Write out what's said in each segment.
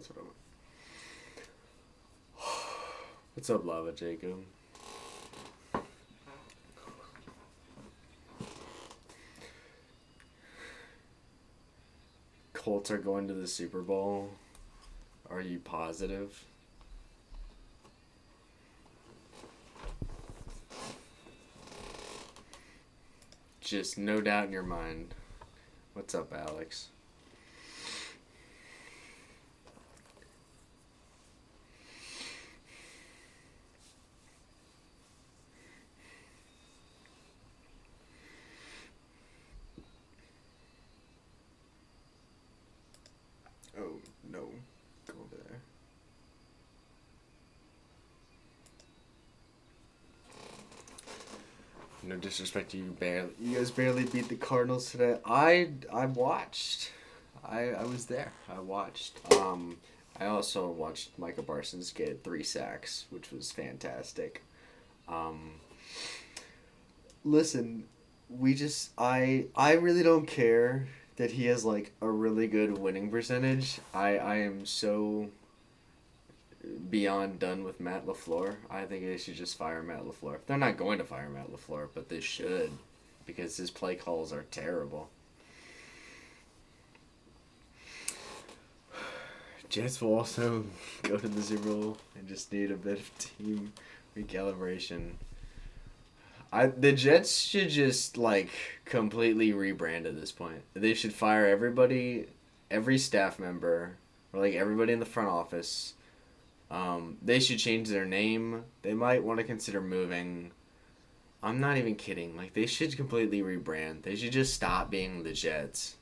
That's what I want. What's up, Lava Jacob? Colts are going to the Super Bowl. Are you positive? Just no doubt in your mind. What's up, Alex? Oh, no. Go over there. No disrespect to you, you guys barely beat the Cardinals today. I watched. I was there. I watched. I also watched Micah Parsons get 3 sacks, which was fantastic. Listen, I really don't care that he has like a really good winning percentage. I am so beyond done with Matt LaFleur. I think they should just fire Matt LaFleur. They're not going to fire Matt LaFleur, but they should because his play calls are terrible. Jets will also go to the Super Bowl and just need a bit of team recalibration. The Jets should just like completely rebrand at this point. They should fire everybody, every staff member, or like everybody in the front office. They should change their name. They might want to consider moving. I'm not even kidding. Like they should completely rebrand. They should just stop being the Jets.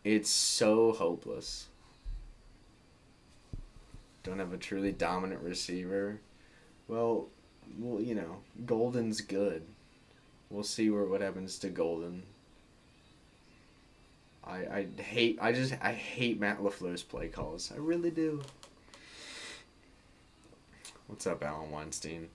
It's so hopeless. Don't have a truly dominant receiver. Well, you know, Golden's good. We'll see what happens to Golden. I hate Matt LaFleur's play calls. I really do. What's up, Alan Weinstein?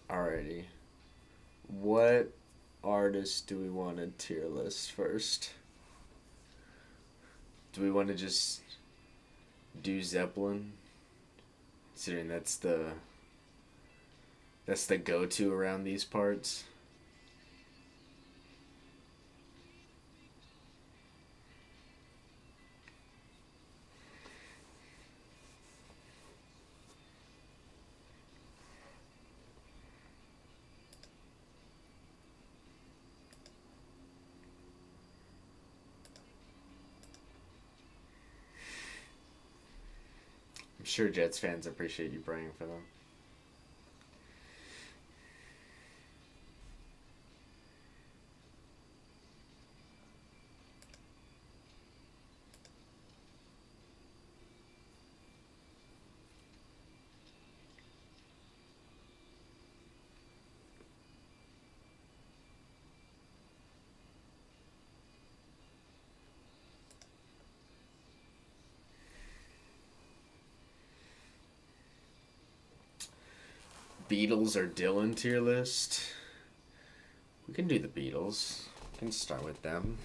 Alrighty. What artists do we want to tier list first? Do we want to just do Zeppelin? Considering that's the go-to around these parts. I'm sure Jets fans appreciate you praying for them. Beatles or Dylan tier list. We can do the Beatles. We can start with them.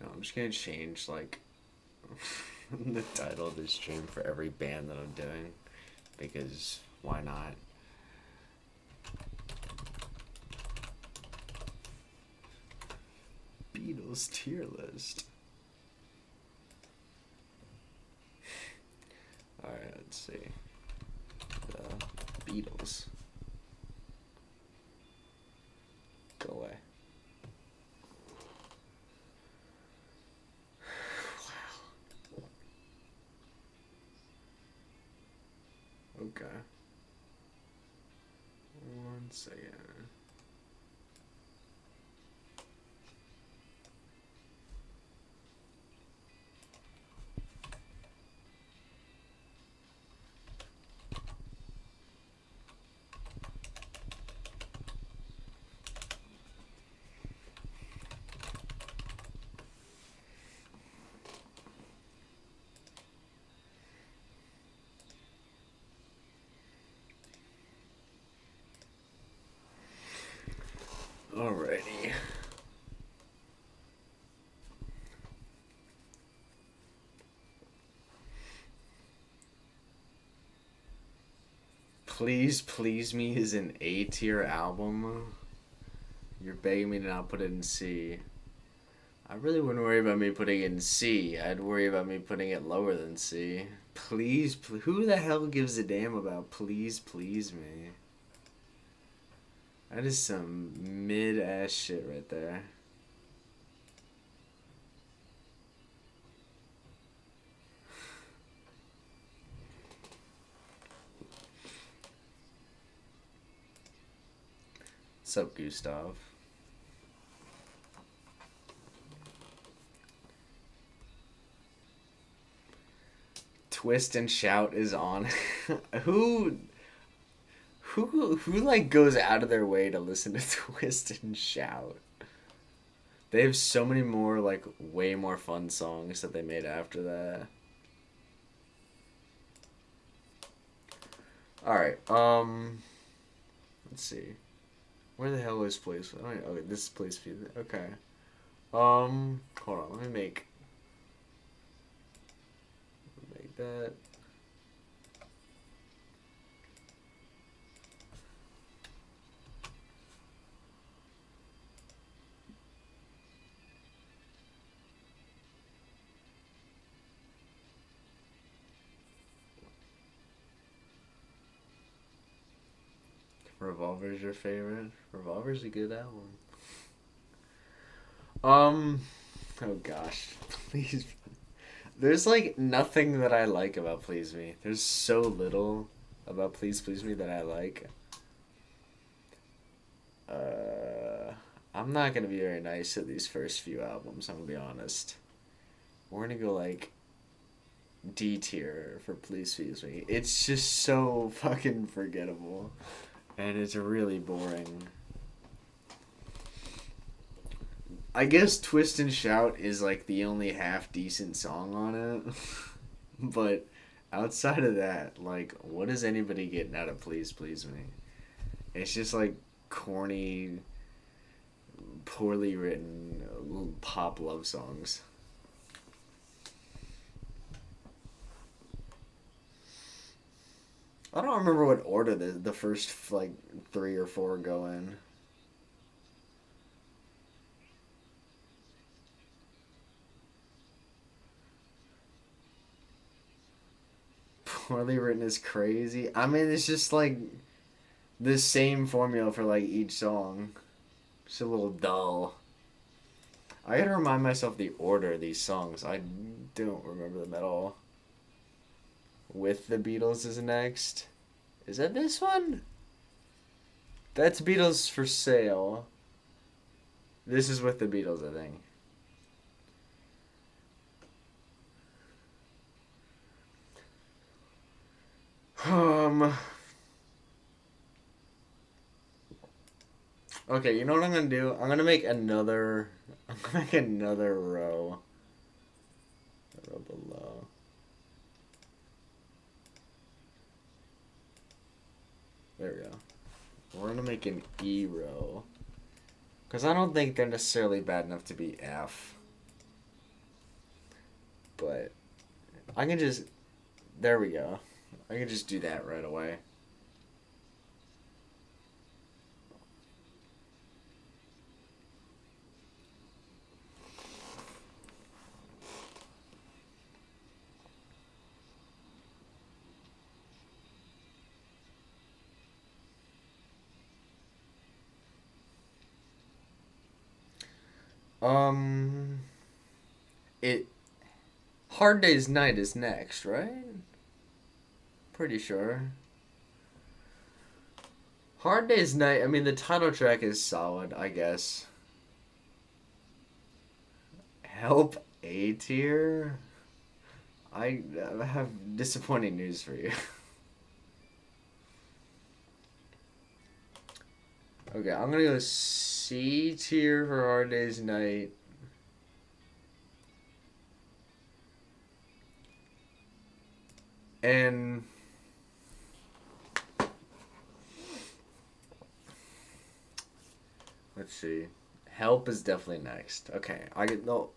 No, I'm just gonna change like the title of this stream for every band that I'm doing because why not? Beatles tier list. Alright, let's see. The Beatles. Go away. Wow. Okay. 1 second. Please Please Me is an A tier album. You're begging me to not put it in C. I really wouldn't worry about me putting it in C. I'd worry about me putting it lower than C. Who the hell gives a damn about Please Please Me? That is some mid-ass shit right there. What's up, Gustav? Twist and Shout is on. who like goes out of their way to listen to Twist and Shout? They have so many more like way more fun songs that they made after that. All right. Let's see. Where the hell is Place? Oh, okay, this is Place View. Okay. Hold on. Let me make that. Revolver's your favorite? Revolver's a good album. Oh gosh. Please. There's like nothing that I like about Please Me. There's so little about Please Please Me that I like. I'm not gonna be very nice to these first few albums, I'm gonna be honest. We're gonna go like D tier for Please Please Me. It's just so fucking forgettable. And it's really boring. I guess Twist and Shout is like the only half decent song on it. But outside of that, like, what is anybody getting out of Please Please Me? It's just like corny, poorly written pop love songs. I don't remember what order the first like 3 or 4 go in. Poorly written is crazy. I mean, it's just like the same formula for like each song. It's a little dull. I gotta remind myself the order of these songs. I don't remember them at all. With the Beatles is next. Is that this one? That's Beatles for Sale. This is with the Beatles, I think. Okay, you know what I'm gonna do? I'm gonna make another. I'm gonna make another row. A row below. There we go. We're gonna make an E row. Because I don't think they're necessarily bad enough to be F. But I can just. There we go. I can just do that right away. Um, it Hard Day's Night is next, right? Pretty sure. Hard Day's Night, I mean, the title track is solid, I guess. Help A tier? I have disappointing news for you. Okay, I'm gonna go C tier for Hard Day's Night. And let's see. Help is definitely next. Okay, I get no.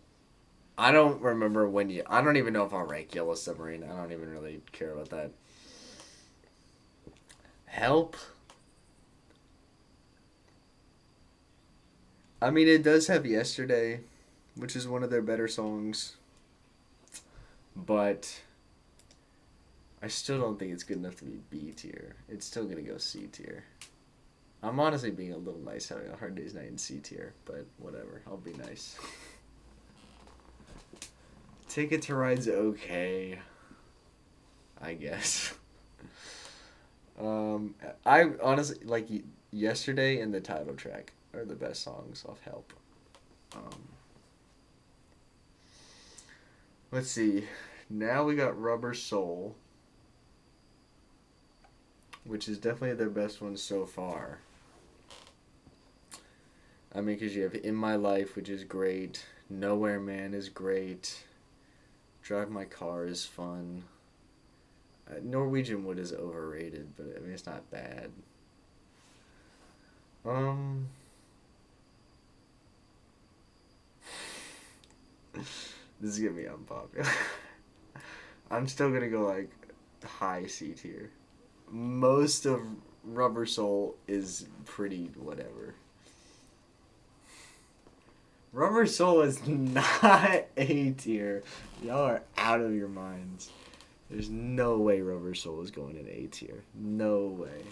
I don't remember when you. I don't even know if I'll rank Yellow Submarine. I don't even really care about that. Help. I mean, it does have Yesterday, which is one of their better songs, but I still don't think it's good enough to be B tier. It's still gonna go C tier. I'm honestly being a little nice having a Hard Day's Night in C tier, but whatever. I'll be nice. Ticket to Ride's okay, I guess. I honestly like Yesterday and the title track are the best songs off Help. Um, let's see. Now we got Rubber Soul, which is definitely their best one so far. I mean, because you have In My Life, which is great. Nowhere Man is great. Drive My Car is fun. Norwegian Wood is overrated, but I mean, it's not bad. This is gonna be unpopular. I'm still gonna go like high C tier. Most of Rubber Soul is pretty whatever. Rubber Soul is not A tier. Y'all are out of your minds. There's no way Rubber Soul is going in A tier. No way.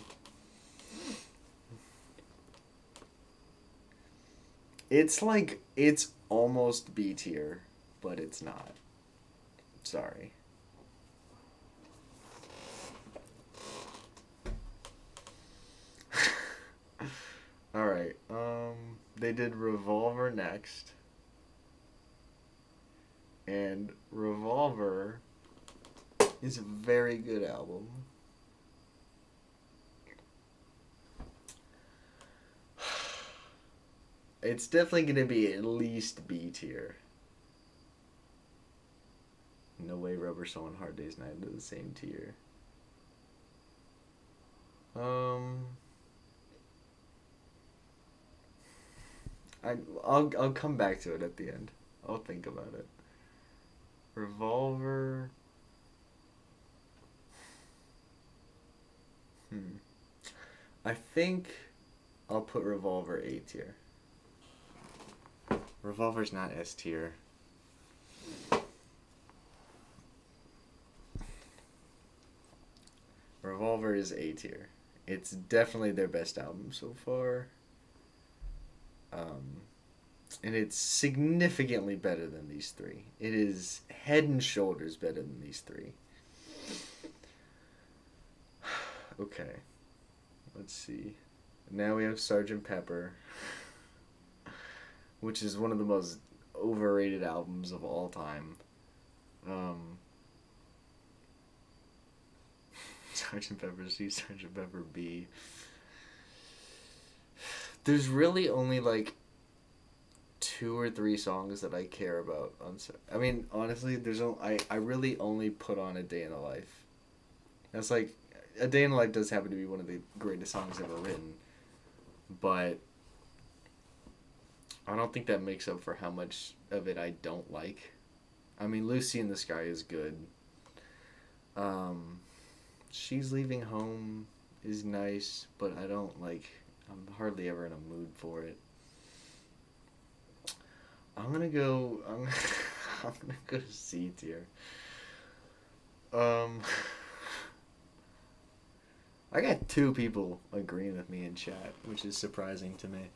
It's like, it's almost B tier, but it's not. Sorry. Alright, they did Revolver next. And Revolver is a very good album. It's definitely going to be at least B tier. No way Rubber Soul and Hard Day's Night are the same tier. I'll come back to it at the end. I'll think about it. Revolver. I think I'll put Revolver A tier. Revolver's not S tier. Revolver is A tier. It's definitely their best album so far. And it's significantly better than these three. It is head and shoulders better than these three. Okay. Let's see. Now we have Sgt. Pepper, which is one of the most overrated albums of all time. Sgt. Pepper C, Sgt. Pepper B. There's really only like 2 or 3 songs that I care about. I mean, honestly, I really only put on A Day in the Life. That's like, A Day in the Life does happen to be one of the greatest songs ever written, but I don't think that makes up for how much of it I don't like. I mean, Lucy in the Sky is good. She's Leaving Home is nice, but I'm hardly ever in a mood for it. I'm gonna go to C tier. I got 2 people agreeing with me in chat, which is surprising to me.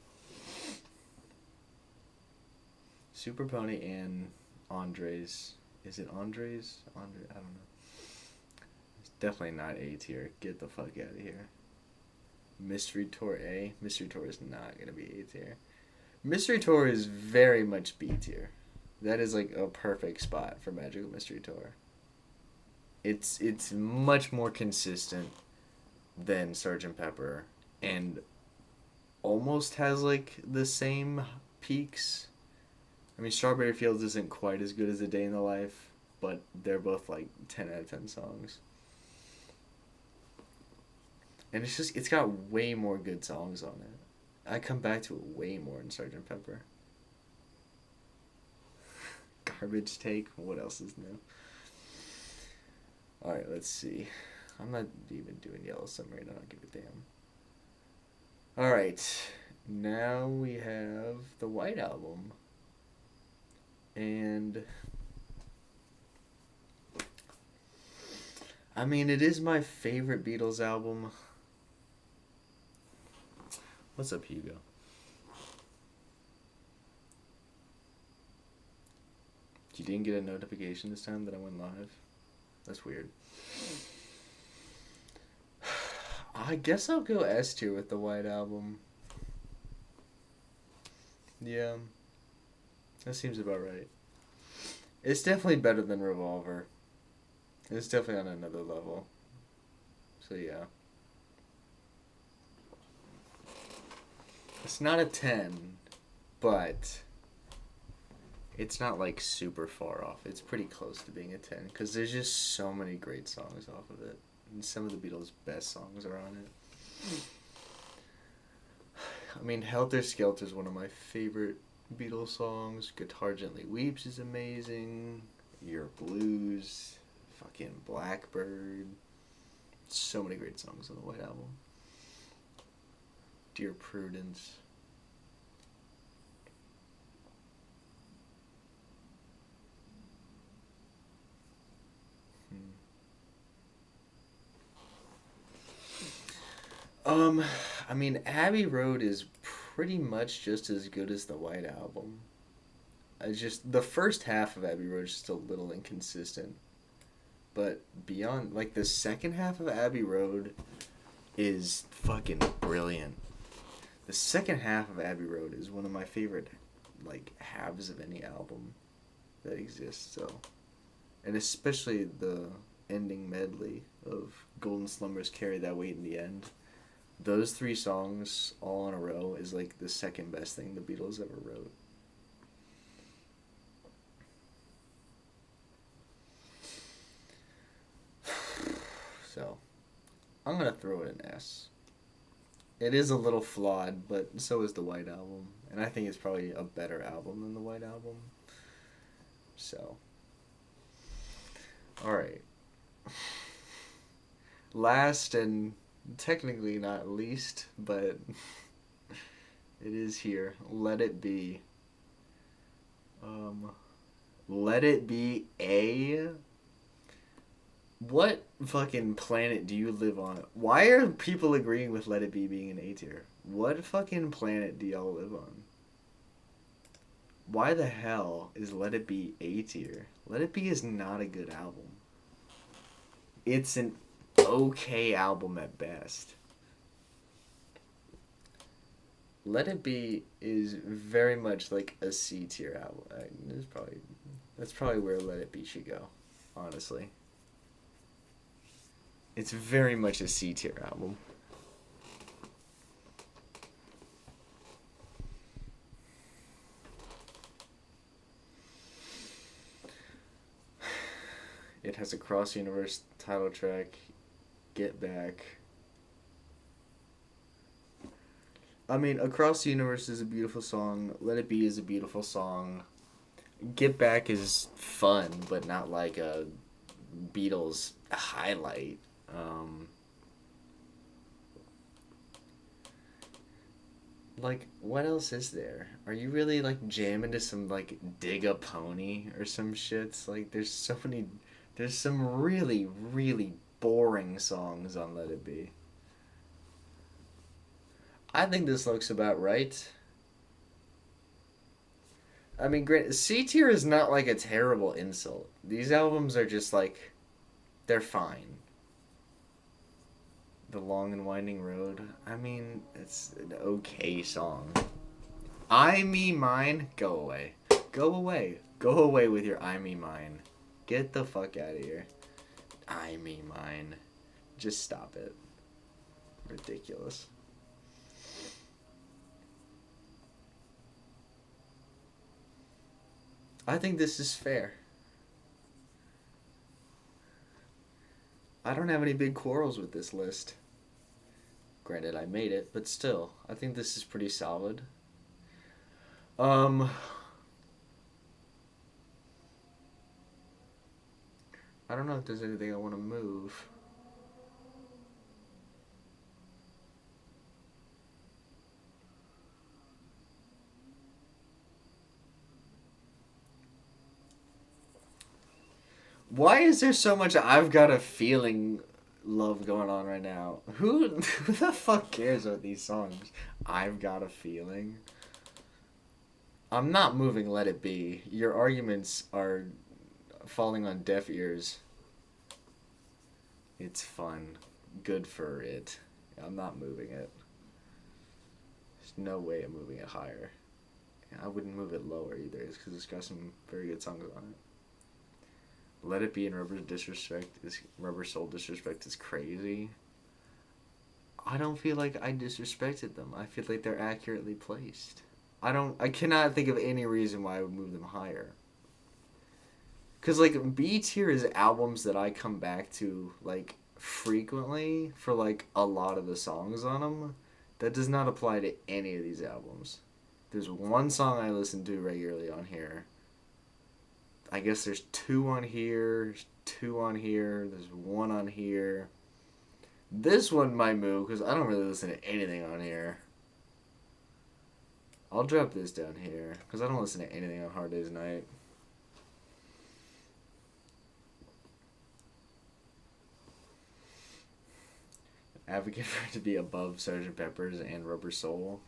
Super Pony and Andres. Is it Andres? I don't know. It's definitely not A tier. Get the fuck out of here. Mystery Tour A. Mystery Tour is not gonna be A tier. Mystery Tour is very much B tier. That is like a perfect spot for Magical Mystery Tour. It's much more consistent than Sgt. Pepper and almost has like the same peaks. I mean, Strawberry Fields isn't quite as good as A Day in the Life, but they're both like 10 out of 10 songs. And it's got way more good songs on it. I come back to it way more in Sgt. Pepper. Garbage Take. What else is new? Alright, let's see. I'm not even doing Yellow Submarine. I don't give a damn. Alright. Now we have the White Album. And I mean, it is my favorite Beatles album. What's up, Hugo? You didn't get a notification this time that I went live? That's weird. I guess I'll go S tier with the White Album. Yeah. That seems about right. It's definitely better than Revolver. It's definitely on another level. So yeah. It's not a 10, but it's not like super far off. It's pretty close to being a 10 because there's just so many great songs off of it. And some of the Beatles' best songs are on it. I mean, Helter Skelter is one of my favorite Beatles songs. Guitar Gently Weeps is amazing. Your Blues. Fucking Blackbird. So many great songs on the White Album. Dear Prudence. I mean, Abbey Road is pretty much just as good as the White Album. I just the first half of Abbey Road is just a little inconsistent, but beyond, like, the second half of Abbey Road is fucking brilliant. The second half of Abbey Road is one of my favorite, like, halves of any album that exists. So, and especially the ending medley of Golden Slumbers Carry That Weight in the End. Those three songs all in a row is like the second best thing the Beatles ever wrote. So, I'm going to throw it an S. It is a little flawed, but so is the White Album. And I think it's probably a better album than the White Album. So, alright. Last and technically not least, but it is here. Let It Be. Let It Be A. What fucking planet do you live on? Why are people agreeing with Let It Be being an A tier? What fucking planet do y'all live on? Why the hell is Let It Be A tier? Let It Be is not a good album. It's an okay album at best. Let It Be is very much like a C tier album. That's probably where Let It Be should go, honestly. It's very much a C tier album. It has a cross-universe title track, Get Back. I mean, Across the Universe is a beautiful song. Let It Be is a beautiful song. Get Back is fun, but not like a Beatles highlight. Like, what else is there? Are you really, like, jamming to some, like, Dig a Pony or some shits? Like, there's some really, really boring songs on Let It Be. I think this looks about right. I mean, great. C tier is not, like, a terrible insult. These albums are just, like, they're fine. The Long and Winding Road. I mean, it's an okay song. I Me Mine, go away. Go away. Go away with your I Me Mine. Get the fuck out of here. I Me Mine. Just stop it. Ridiculous. I think this is fair. I don't have any big quarrels with this list. Granted, I made it, but still, I think this is pretty solid. I don't know if there's anything I want to move. Why is there so much I've got a feeling love going on right now? Who the fuck cares about these songs? I've got a feeling. I'm not moving Let It Be. Your arguments are falling on deaf ears. It's fun. Good for it. I'm not moving it. There's no way I'm moving it higher. I wouldn't move it lower either, because it's got some very good songs on it. Let It Be and Rubber Soul Disrespect is crazy. I don't feel like I disrespected them. I feel like they're accurately placed. I cannot think of any reason why I would move them higher. Cause like B tier is albums that I come back to like frequently for like a lot of the songs on them. That does not apply to any of these albums. There's one song I listen to regularly on here. I guess there's two on here, there's two on here, there's one on here. This one might move because I don't really listen to anything on here. I'll drop this down here because I don't listen to anything on Hard Day's Night. Advocate for it to be above Sgt. Pepper's and Rubber Soul.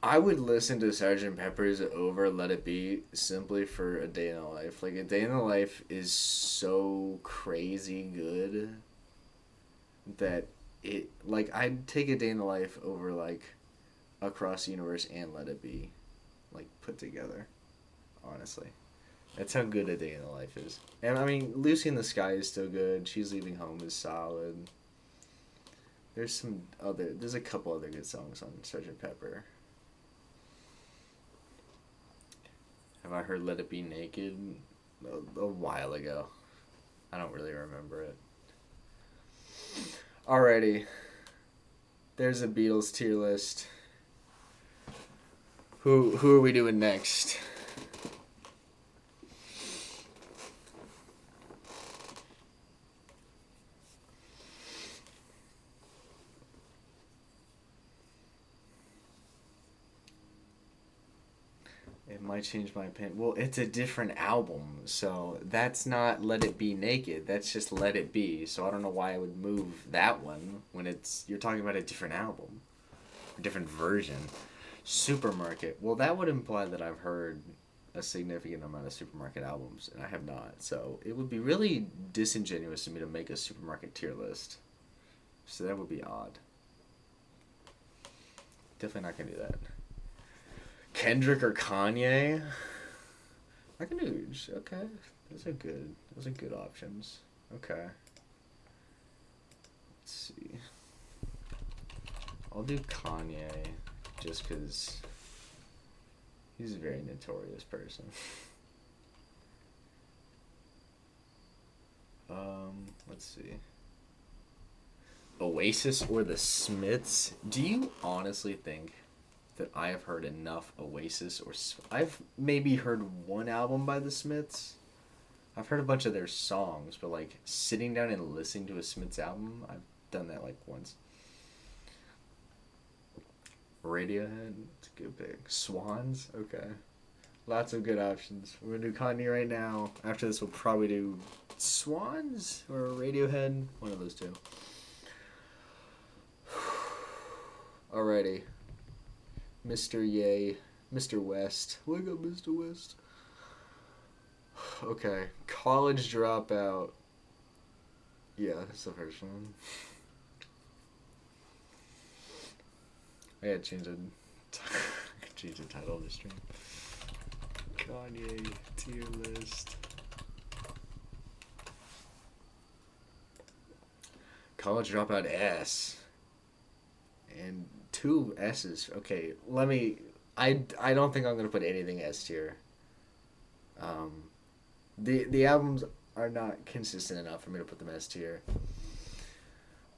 I would listen to Sgt. Pepper's over Let It Be simply for A Day in the Life. Like, A Day in the Life is so crazy good that it, like, I'd take A Day in the Life over, like, Across the Universe and Let It Be, like, put together, honestly. That's how good A Day in the Life is. And, I mean, Lucy in the Sky is still good. She's Leaving Home is solid. There's a couple other good songs on Sgt. Pepper. Have I heard Let It Be Naked? A while ago. I don't really remember it. Alrighty. There's a Beatles tier list. Who are we doing next? It might change my opinion. Well, it's a different album, so that's not Let It Be Naked. That's just Let It Be. So I don't know why I would move that one when you're talking about a different album, a different version. Supermarket. Well, that would imply that I've heard a significant amount of Supermarket albums, and I have not. So it would be really disingenuous of me to make a Supermarket tier list. So that would be odd. Definitely not gonna do that. Kendrick or Kanye? I can do. Okay, those are good. Those are good options. Okay. Let's see. I'll do Kanye, just because he's a very notorious person. Let's see. Oasis or the Smiths? Do you honestly think that I have heard enough Oasis I've maybe heard one album by the Smiths. I've heard a bunch of their songs, but like sitting down and listening to a Smiths album, I've done that like once. Radiohead, it's a good pick. Swans, okay. Lots of good options. We're gonna do Kanye right now. After this, we'll probably do Swans or Radiohead, one of those two. Alrighty. Mr. Yay. Mr. West. Wake up, Mr. West. Okay. College Dropout. Yeah, that's the first one. I gotta change the title of the stream. Kanye tier list. College Dropout S. And 2 S's. Okay, I don't think I'm gonna put anything S tier. The albums are not consistent enough for me to put them S tier.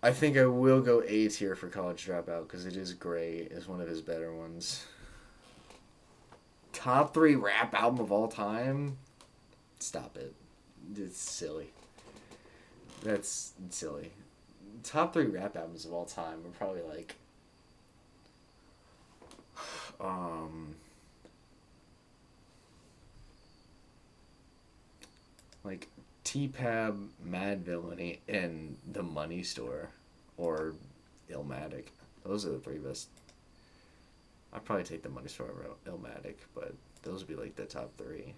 I think I will go A tier for College Dropout because it is great. It's one of his better ones. Top 3 rap album of all time? Stop it. It's silly. That's silly. Top 3 rap albums of all time are probably like Like T-Pab, Mad Villainy, and The Money Store, or Illmatic. Those are the three best. I'd probably take The Money Store over Illmatic, but those would be like the top three.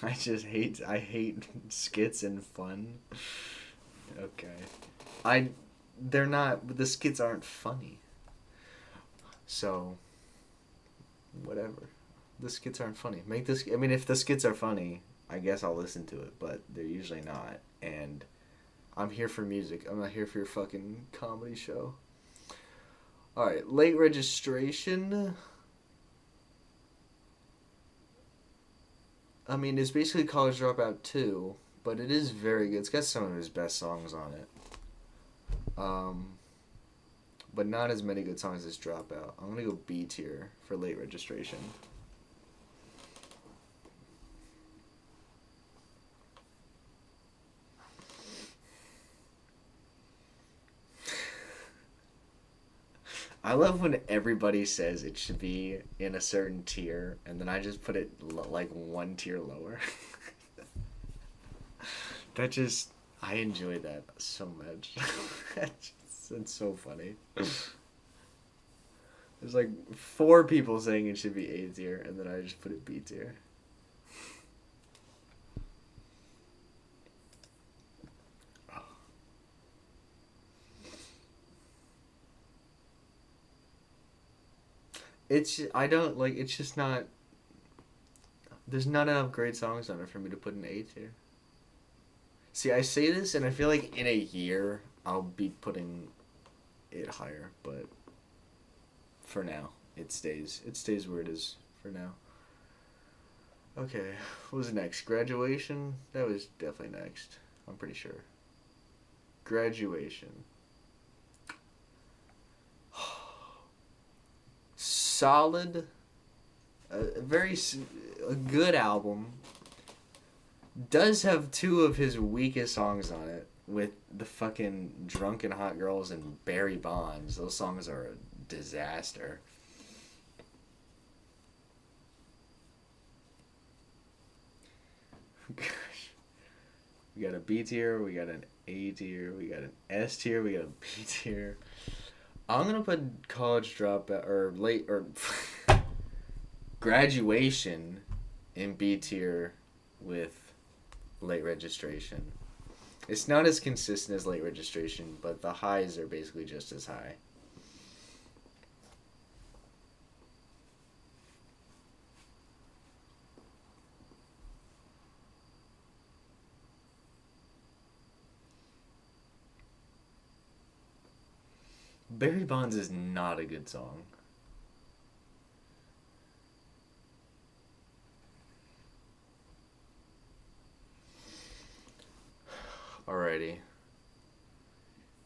I hate skits and fun. Okay. I they're not the skits aren't funny. So whatever. The skits aren't funny. Make this I mean if the skits are funny, I guess I'll listen to it, but they're usually not. And I'm here for music. I'm not here for your fucking comedy show. Alright, late registration. I mean, it's basically College Dropout 2, but it is very good. It's got some of his best songs on it. Um, but not as many good songs as Dropout. I'm going to go B tier for late registration. I love when everybody says it should be in a certain tier, and then I just put it like one tier lower. That just, I enjoy that so much. It's so funny. There's like 4 people saying it should be A tier, and then I just put it B tier. I don't like, it's just not, there's not enough great songs on it for me to put an A tier. See, I say this, and I feel like in a year, I'll be putting it higher, but for now, it stays where it is for now. Okay, what was next? Graduation? That was definitely next. I'm pretty sure. Graduation. Solid, a good album. Does have 2 of his weakest songs on it with the fucking Drunken Hot Girls and Barry Bonds. Those songs are a disaster. Gosh. We got a B tier, we got an A tier, we got an S tier, we got a B tier. I'm gonna put College Dropout or late or Graduation in B tier with late registration. It's not as consistent as late registration, but the highs are basically just as high. Barry Bonds is not a good song. Alrighty.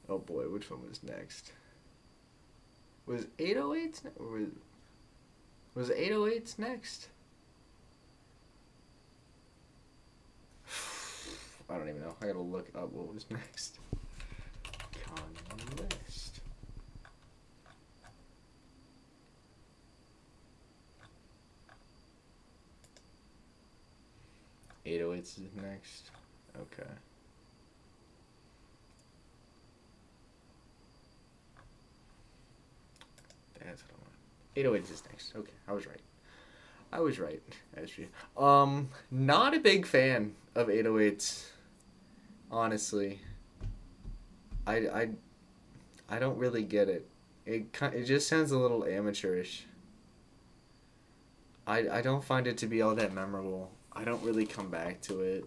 Oh boy, which one was next? Was 808s or was 808s next? I don't even know. I gotta look up what was next. Con list. 808s is next. Okay. That's what I want. 808s is next. Okay, I was right. I was right. That's true. Not a big fan of 808s. Honestly, I, I, I don't really get it. It just sounds a little amateurish. I don't find it to be all that memorable. I don't really come back to it.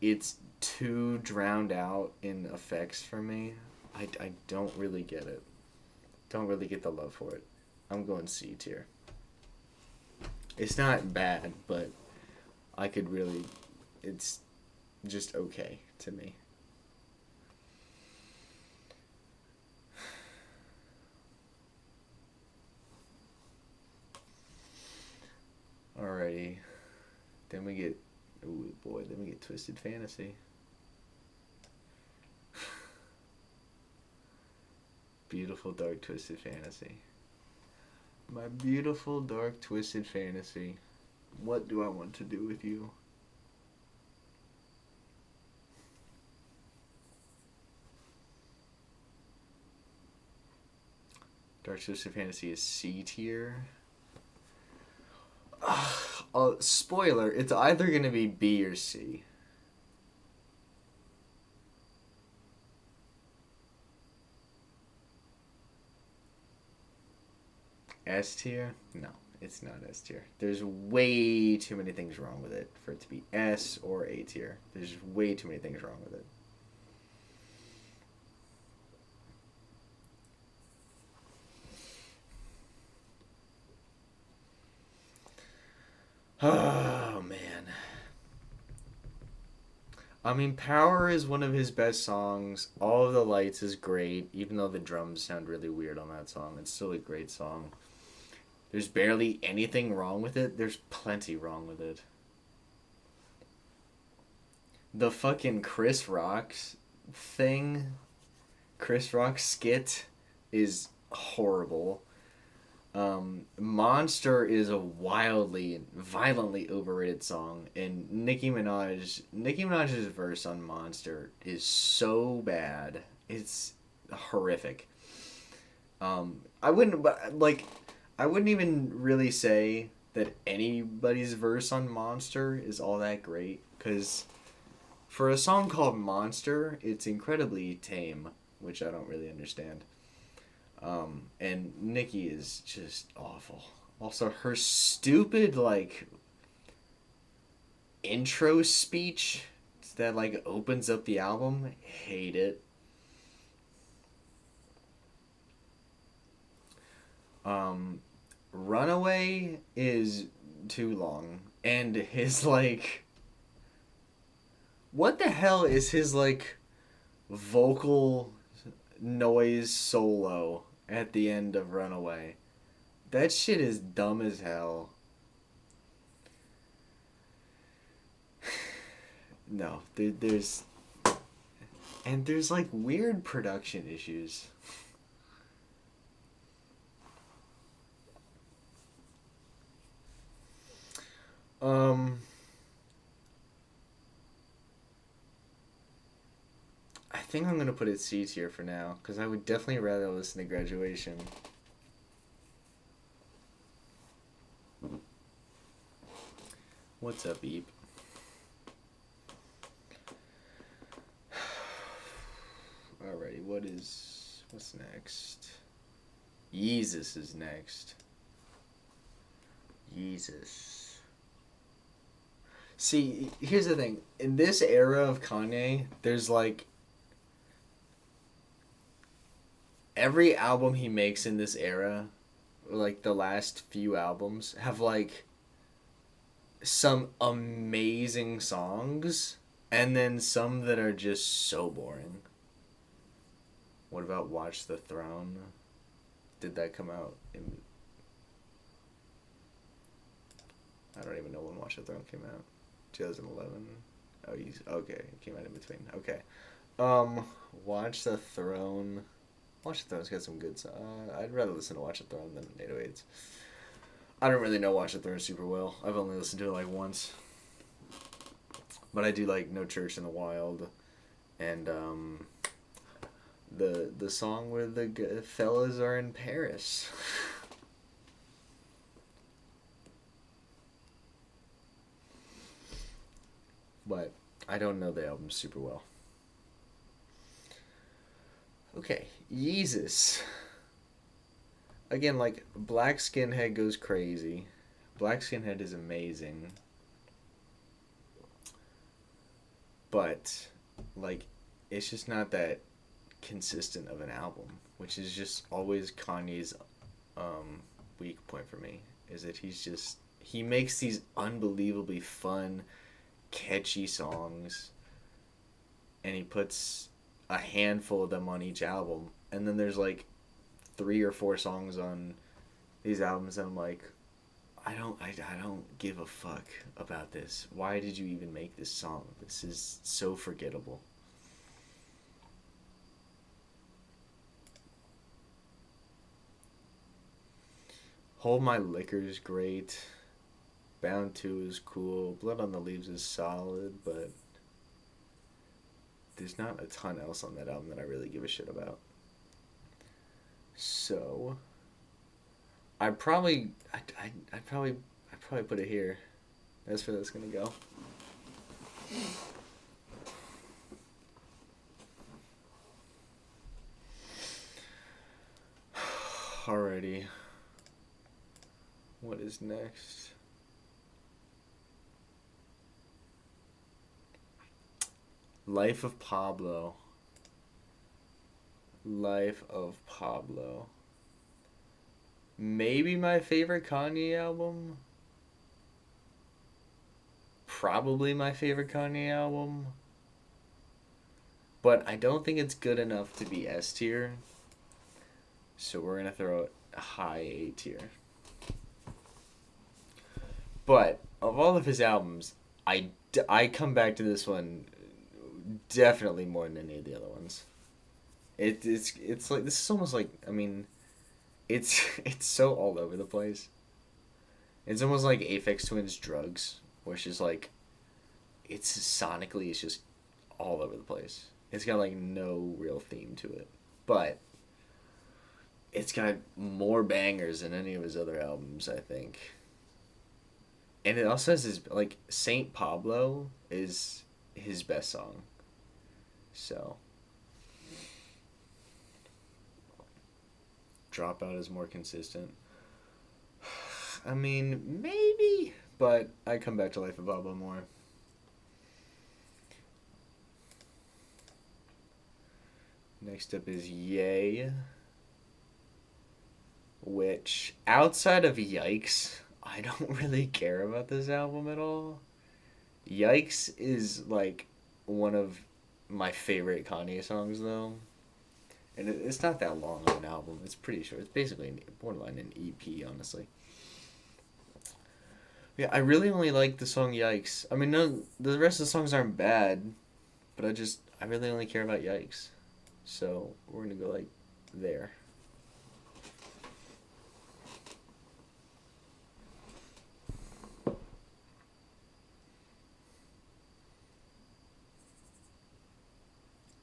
It's too drowned out in effects for me. I don't really get it. Don't really get the love for it. I'm going C tier. It's not bad, but I could really, it's just okay to me. Alrighty. Then we get, ooh boy, then we get Twisted Fantasy. beautiful dark twisted fantasy. My beautiful dark twisted fantasy. What do I want to do with you? Dark twisted fantasy is C tier. Spoiler, it's either going to be B or C. S tier? No, it's not S tier. There's way too many things wrong with it for it to be S or A tier. There's way too many things wrong with it. Oh, man. I mean, Power is one of his best songs. All of the Lights is great, even though the drums sound really weird on that song. It's still a great song. There's barely anything wrong with it. There's plenty wrong with it. The fucking Chris Rock thing, Chris Rock skit is horrible. Monster is a wildly, violently overrated song, and Nicki Minaj's verse on Monster is so bad. It's horrific. I wouldn't, but like, I wouldn't even really say that anybody's verse on Monster is all that great, because for a song called Monster, it's incredibly tame, which I don't really understand. And Nicki is just awful. Also, her stupid, like, intro speech that, like, opens up the album, hate it. Runaway is too long. And his, like, what the hell is his, like, vocal noise solo at the end of Runaway? That shit is dumb as hell. No, there's like weird production issues. I think I'm gonna put it C tier for now, because I would definitely rather listen to Graduation. What's up, Eep? Alrighty, what's next? Yeezus is next. Yeezus. See, here's the thing. In this era of Kanye, there's like every album he makes in this era, like the last few albums, have like some amazing songs and then some that are just so boring. What about Watch the Throne? Did that come out in... I don't even know when Watch the Throne came out. 2011? Oh, okay. It came out in between. Okay. Watch the Throne. Watch the Throne's got some good songs. I'd rather listen to Watch the Throne than 808s. I don't really know Watch the Throne super well. I've only listened to it like once. But I do like No Church in the Wild. And, the song where the fellas are in Paris. But I don't know the album super well. Okay, Yeezus. Again, like, Black Skinhead goes crazy. Black Skinhead is amazing. But, like, it's just not that consistent of an album, which is just always Kanye's weak point for me, is that he makes these unbelievably fun, catchy songs, and he puts a handful of them on each album, and then there's like 3 or 4 songs on these albums and I'm like, I don't give a fuck about this. Why did you even make this song? This is so forgettable. Hold My Liquor is great. Bound 2 is cool. Blood on the Leaves is solid, but there's not a ton else on that album that I really give a shit about. So, I'd probably put it here. That's where that's gonna go. Alrighty. What is next? Life of Pablo. Life of Pablo. Maybe my favorite Kanye album. Probably my favorite Kanye album. But I don't think it's good enough to be S tier. So we're going to throw it a high A tier. But of all of his albums, I come back to this one definitely more than any of the other ones. It's like, this is almost like, I mean, it's so all over the place. It's almost like Aphex Twin's Drugs, where it's just like, it's sonically, it's just all over the place. It's got like no real theme to it, but it's got more bangers than any of his other albums, I think. And it also has his, like, Saint Pablo is his best song. So, Dropout is more consistent. I mean, maybe, but I come back to Life of Pablo more. Next up is Yay, which, outside of Yikes, I don't really care about this album at all. Yikes is, like, one of my favorite Kanye songs, though. And it's not that long of an album. It's pretty short. It's basically borderline an EP, honestly. Yeah, I really only like the song Yikes. I mean, no, the rest of the songs aren't bad, but I really only care about Yikes. So, we're going to go, like, there.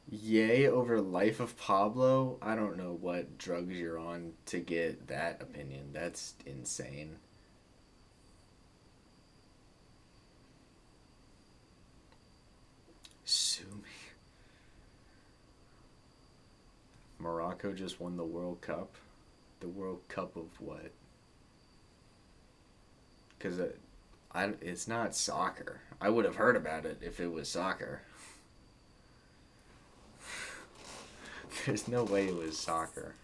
Yay over Life of Pablo? I don't know what drugs you're on to get that opinion. That's insane. Sue me. Morocco just won the World Cup. The World Cup of what? Because it's not soccer. I would have heard about it if it was soccer. There's no way it was soccer.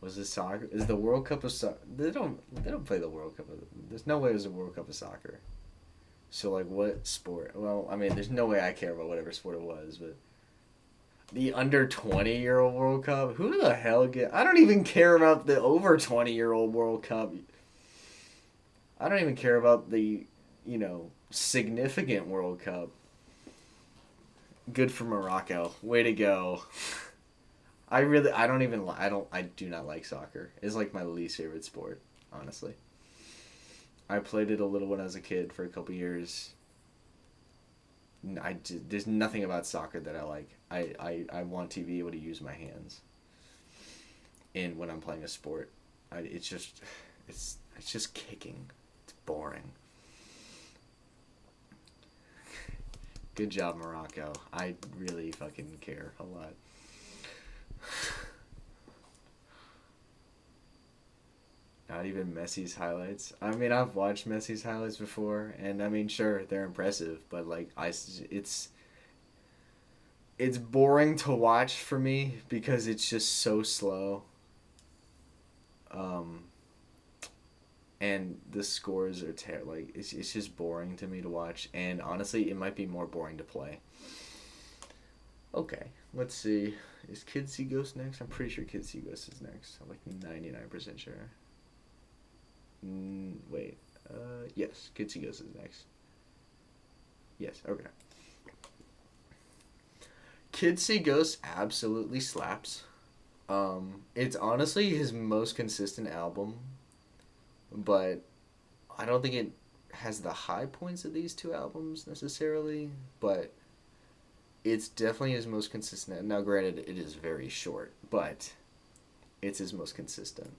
Was it soccer? Is the World Cup of soccer? They don't play the World Cup. There's no way it was a World Cup of soccer. So, like, what sport? Well, I mean, there's no way I care about whatever sport it was, but the under 20-year-old World Cup? Who the hell I don't even care about the over 20-year-old World Cup. I don't even care about the, significant World Cup. Good for Morocco. Way to go. I do not like soccer. It's like my least favorite sport, honestly. I played it a little when I was a kid for a couple years. There's nothing about soccer that I like. I want to be able to use my hands. And when I'm playing a sport, it's just kicking. It's boring. Good job, Morocco. I really fucking care a lot. Not even Messi's highlights. I mean, I've watched Messi's highlights before, and I mean, sure, they're impressive, but like, it's boring to watch for me because it's just so slow. And the scores are like, it's just boring to me to watch, and honestly, it might be more boring to play. Okay, let's see. Is Kids See Ghost next? I'm pretty sure Kids See Ghost is next. I'm like 99% sure. Wait. Yes, Kids See Ghost is next. Yes, okay. Kids See Ghost absolutely slaps. It's honestly his most consistent album. but I don't think it has the high points of these two albums necessarily, but it's definitely his most consistent. Now, granted, it is very short, but it's his most consistent.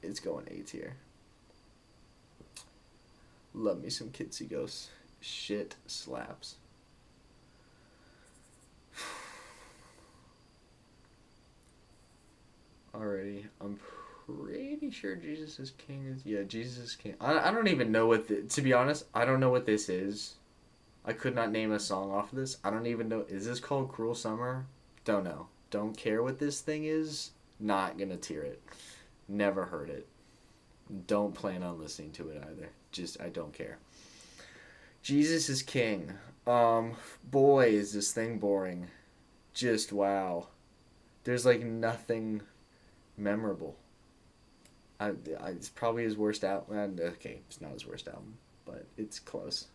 It's going A tier. Love me some Kitsy Ghosts. Shit slaps. Alrighty, I'm pretty sure Jesus is King is... Yeah, Jesus is King. I don't even know what... to be honest, I don't know what this is. I could not name a song off of this. I don't even know... Is this called Cruel Summer? Don't know. Don't care what this thing is. Not gonna tier it. Never heard it. Don't plan on listening to it either. Just, I don't care. Jesus is King. Boy, is this thing boring. Just, wow. There's, like, nothing memorable. It's probably his worst album. Okay, it's not his worst album, but it's close.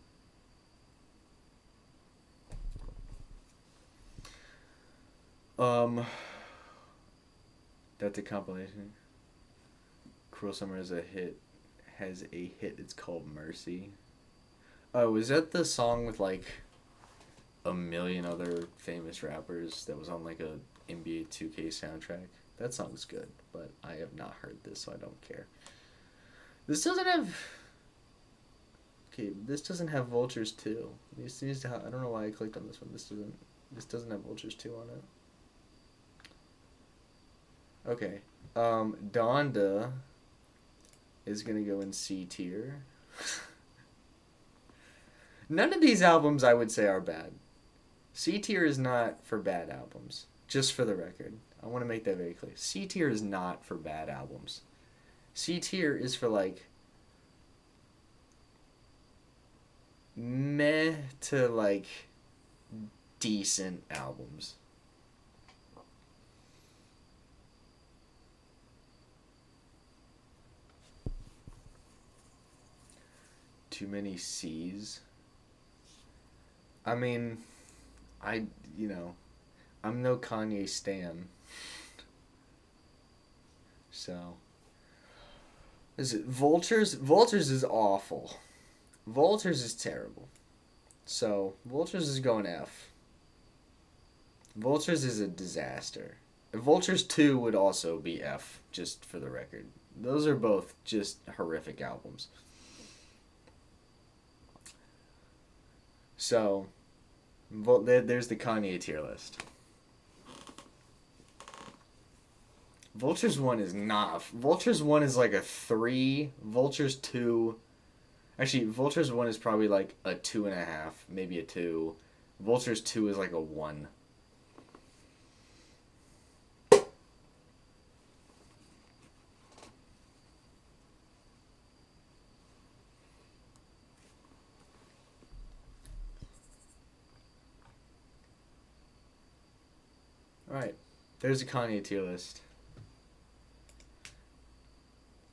That's a compilation. Cruel Summer is a hit. Has a hit. It's called Mercy. Oh, is that the song with like a million other famous rappers that was on like a NBA 2K soundtrack? That song's good, but I have not heard this, so I don't care. This doesn't have. Okay, this doesn't have Vultures 2. This needs to have, I don't know why I clicked on this one. This doesn't have Vultures 2 on it. Okay. Donda is gonna go in C tier. None of these albums I would say are bad. C tier is not for bad albums. Just for the record. I want to make that very clear. C tier is not for bad albums. C tier is for like meh to like decent albums. Too many C's. I mean, I'm no Kanye stan. So, is it Vultures? Vultures is awful. Vultures is terrible. So, Vultures is going F. Vultures is a disaster. Vultures 2 would also be F, just for the record. Those are both just horrific albums. So, there's the Kanye tier list. Vultures 1 is not. Vultures 1 is like a 3. Vultures 2. Actually, Vultures 1 is probably like a 2.5, maybe a 2. Vultures 2 is like a 1. Alright, there's a Kanye tier list.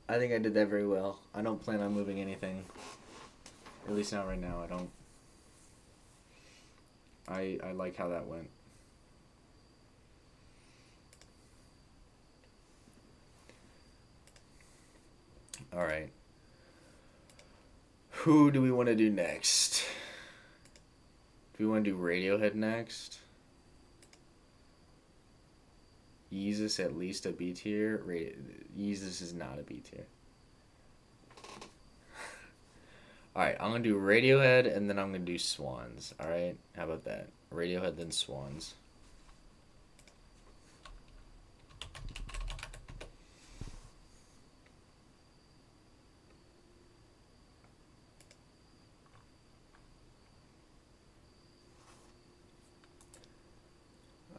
I think I did that very well. I don't plan on moving anything. At least not right now. I don't. I like how that went. Alright. Who do we want to do next? Do we want to do Radiohead next? Yeezus at least a B tier. Yeezus is not a B tier. Alright, I'm going to do Radiohead and then I'm going to do Swans. Alright, how about that? Radiohead then Swans.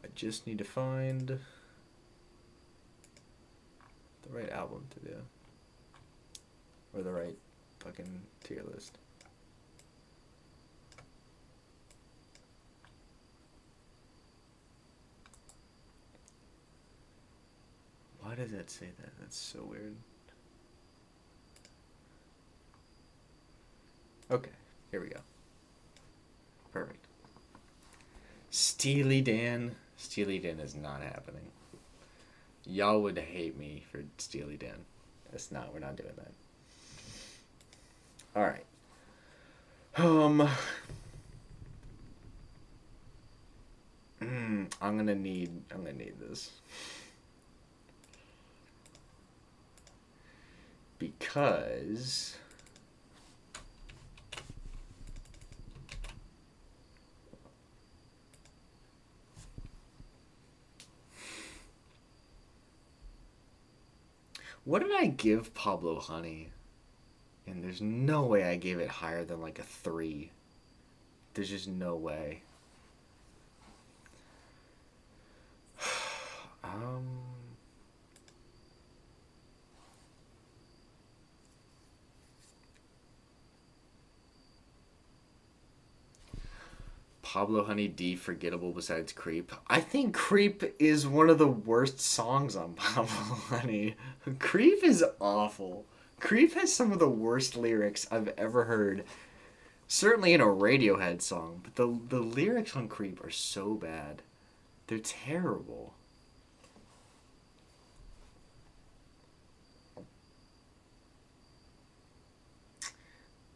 I just need to find the right album to do. Or the right fucking tier list. Why does that say that? That's so weird. Okay, here we go. Perfect. Steely Dan. Steely Dan is not happening. Y'all would hate me for Steely Dan. We're not doing that. All right. Um. I'm gonna need this because what did I give Pablo Honey? And there's no way I gave it higher than like a 3. There's just no way. Um, Pablo Honey D forgettable besides Creep. I think Creep is one of the worst songs on Pablo Honey. Creep is awful. Creep has some of the worst lyrics I've ever heard. Certainly in a Radiohead song, but the lyrics on Creep are so bad. They're terrible.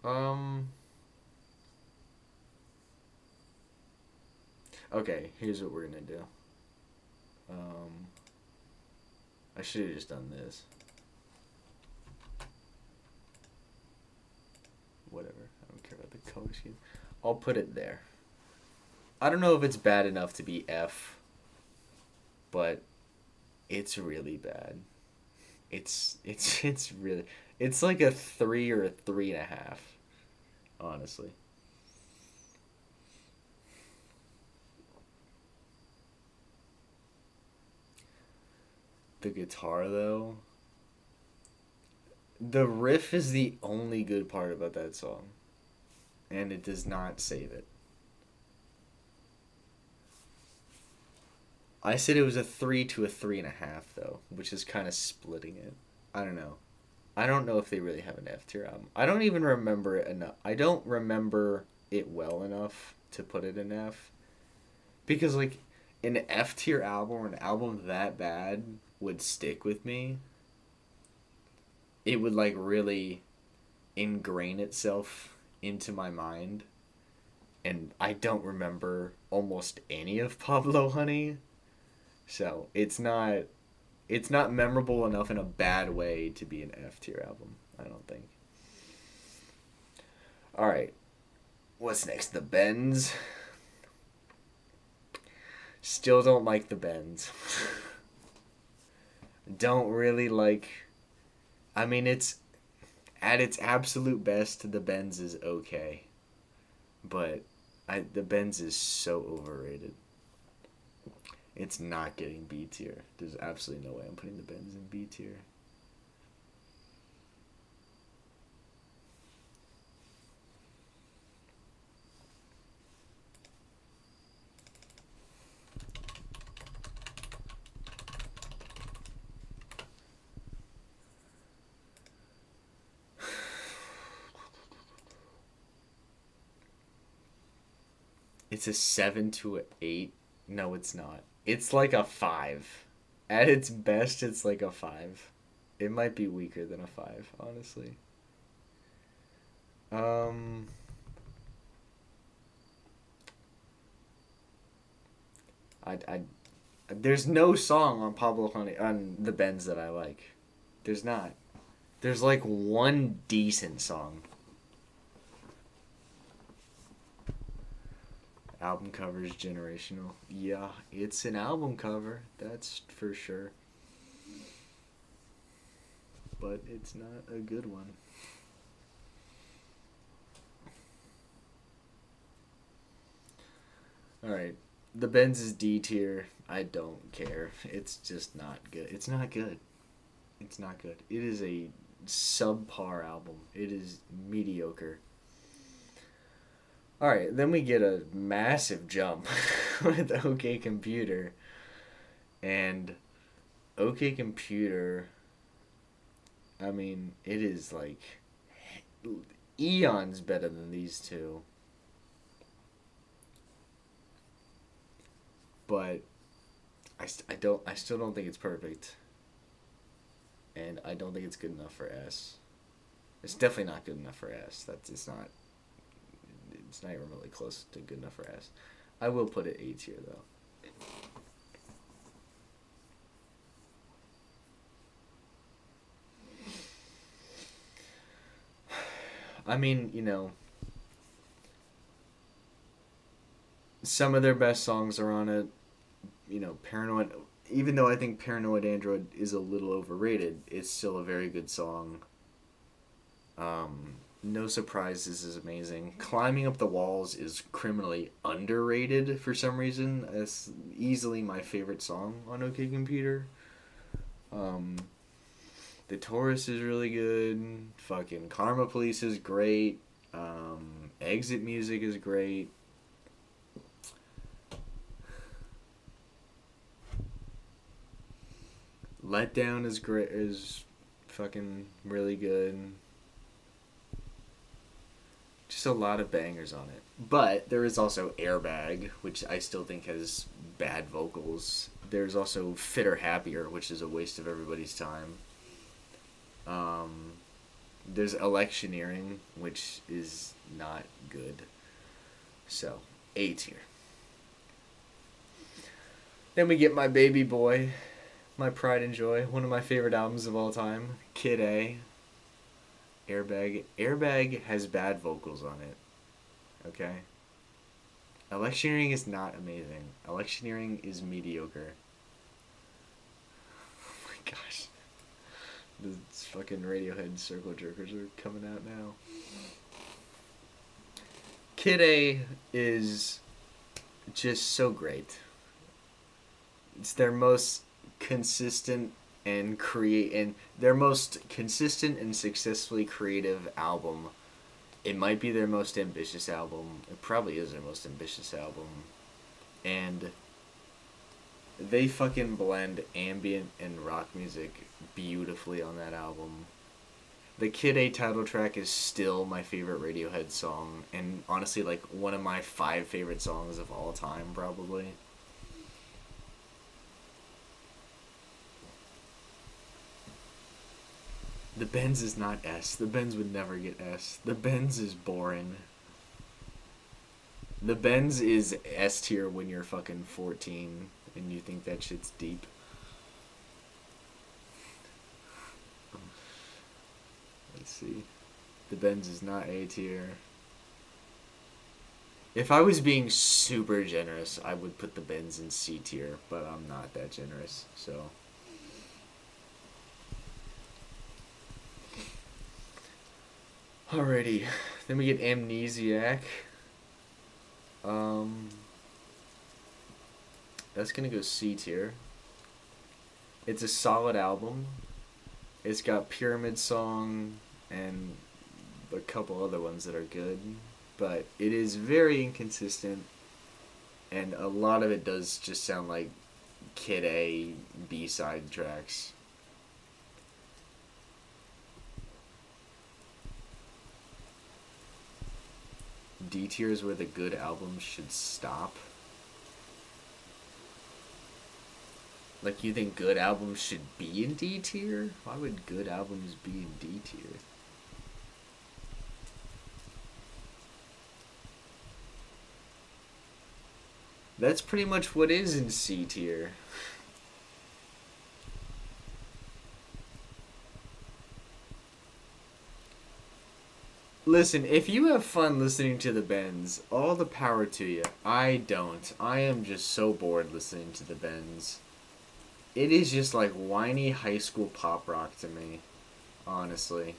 Um okay, here's what we're gonna do. Um I should have just done this. Whatever. I don't care about the color scheme. I'll put it there. I don't know if it's bad enough to be F, but it's really bad. It's really it's like a 3 or a 3.5, honestly. The guitar though, the riff is the only good part about that song, and it does not save it. I said it was a 3 to a 3.5 though, which is kind of splitting it. I don't know. I don't know if they really have an F tier album. I don't even remember it enough. I don't remember it well enough to put it in F because like an F tier album or an album that bad would stick with me. It would like really ingrain itself into my mind, and I don't remember almost any of Pablo Honey. So it's not memorable enough in a bad way to be an F tier album, I don't think. All right, what's next? The Bends. Still don't like the Bends. Don't really like. I mean, it's at its absolute best. The Bends is okay, but the Bends is so overrated. It's not getting B tier. There's absolutely no way I'm putting the Bends in B tier. It's a 7 to a 8. No, it's not. It's like a 5. At its best, it's like a 5. It might be weaker than a 5, honestly. Um, I there's no song on Pablo Honey on the Bends that I like. There's not. There's like one decent song. Album cover is generational. Yeah, it's an album cover. That's for sure. But it's not a good one. All right. The Benz is D tier. I don't care. It's just not good. It's not good. It's not good. It is a subpar album. It is mediocre. All right, then we get a massive jump with OK Computer, and OK Computer. I mean, it is like eons better than these two, but I still don't think it's perfect, and I don't think it's good enough for S. It's definitely not good enough for S. It's not. It's not even really close to good enough for S. I will put it A tier though. I mean, some of their best songs are on it. Paranoid. Even though I think Paranoid Android is a little overrated, it's still a very good song. No Surprises is amazing. Climbing Up the Walls is criminally underrated for some reason. It's easily my favorite song on OK Computer. The Taurus is really good. Fucking Karma Police is great. Exit Music is great. Letdown is great. Is fucking really good. Just a lot of bangers on it. But there is also Airbag, which I still think has bad vocals. There's also Fitter Happier, which is a waste of everybody's time. There's Electioneering, which is not good. So, A tier. Then we get My Baby Boy, my pride and joy, one of my favorite albums of all time, Kid A. Airbag. Airbag has bad vocals on it. Okay? Electioneering is not amazing. Electioneering is mediocre. Oh my gosh. The fucking Radiohead circle jerkers are coming out now. Kid A is just so great. It's their most consistent and their most consistent and successfully creative album. It might be their most ambitious album. It probably is their most ambitious album. And they fucking blend ambient and rock music beautifully on that album. The Kid A title track is still my favorite Radiohead song, and honestly, like, one of my 5 favorite songs of all time, probably. The Benz is not S. The Benz would never get S. The Benz is boring. The Benz is S tier when you're fucking 14 and you think that shit's deep. Let's see. The Benz is not A tier. If I was being super generous, I would put the Benz in C tier, but I'm not that generous, so. Alrighty, then we get Amnesiac. That's gonna go C tier. It's a solid album. It's got Pyramid Song and a couple other ones that are good, but it is very inconsistent, and a lot of it does just sound like Kid A B-side tracks. D tier is where the good albums should stop. Like, you think good albums should be in D tier? Why would good albums be in D tier? That's pretty much what is in C tier. Listen, if you have fun listening to the Benz, all the power to you. I don't. I am just so bored listening to the Benz. It is just like whiny high school pop rock to me, honestly.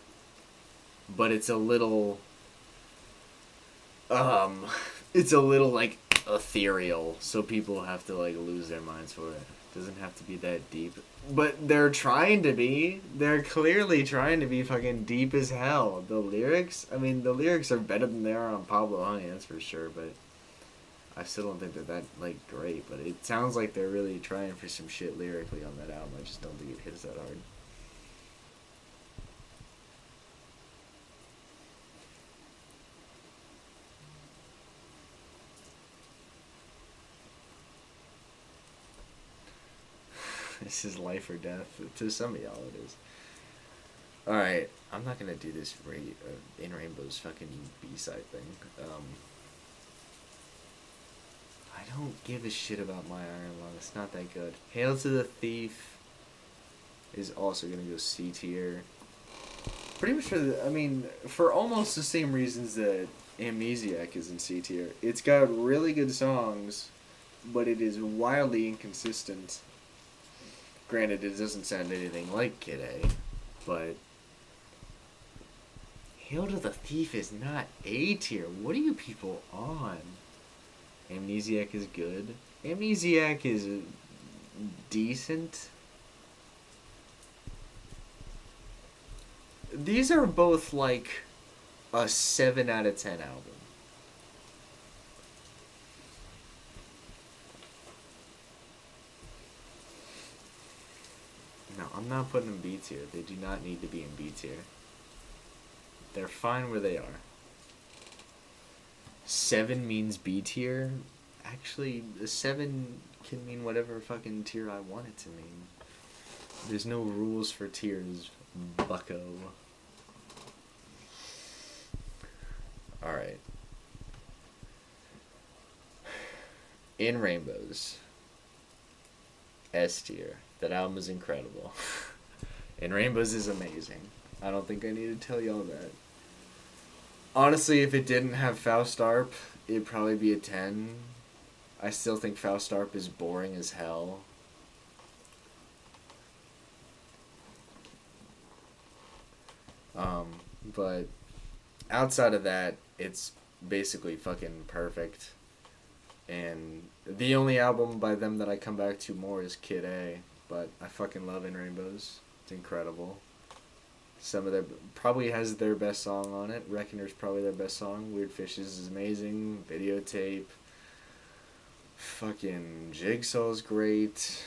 But it's a little, it's a little like ethereal, so people have to like lose their minds for it. It doesn't have to be that deep. But they're trying to be. They're clearly trying to be fucking deep as hell. The lyrics, I mean, the lyrics are better than they are on Pablo Honey, that's for sure, but I still don't think they're that, like, great. But it sounds like they're really trying for some shit lyrically on that album. I just don't think it hits that hard. This is life or death. To some of y'all, it is. Alright, I'm not gonna do this In Rainbow's fucking B-side thing. I don't give a shit about My Iron Lung. It's not that good. Hail to the Thief is also gonna go C tier. Pretty much for almost the same reasons that Amnesiac is in C tier. It's got really good songs, but it is wildly inconsistent. Granted, it doesn't sound anything like Kid A, but Hail to the Thief is not A tier. What are you people on? Amnesiac is good. Amnesiac is decent. These are both like a 7 out of 10 album. No, I'm not putting them B tier. They do not need to be in B tier. They're fine where they are. 7 means B tier. Actually, the 7 can mean whatever fucking tier I want it to mean. There's no rules for tiers, bucko. Alright. In Rainbows. S tier. That album is incredible. In Rainbows is amazing. I don't think I need to tell y'all that. Honestly, if it didn't have Faustarp, it'd probably be a 10. I still think Faustarp is boring as hell. But outside of that, it's basically fucking perfect. And the only album by them that I come back to more is Kid A. But I fucking love In Rainbows. It's incredible. Some of their probably has their best song on it. Reckoner's probably their best song. Weird Fishes is amazing. Videotape. Fucking Jigsaw's great.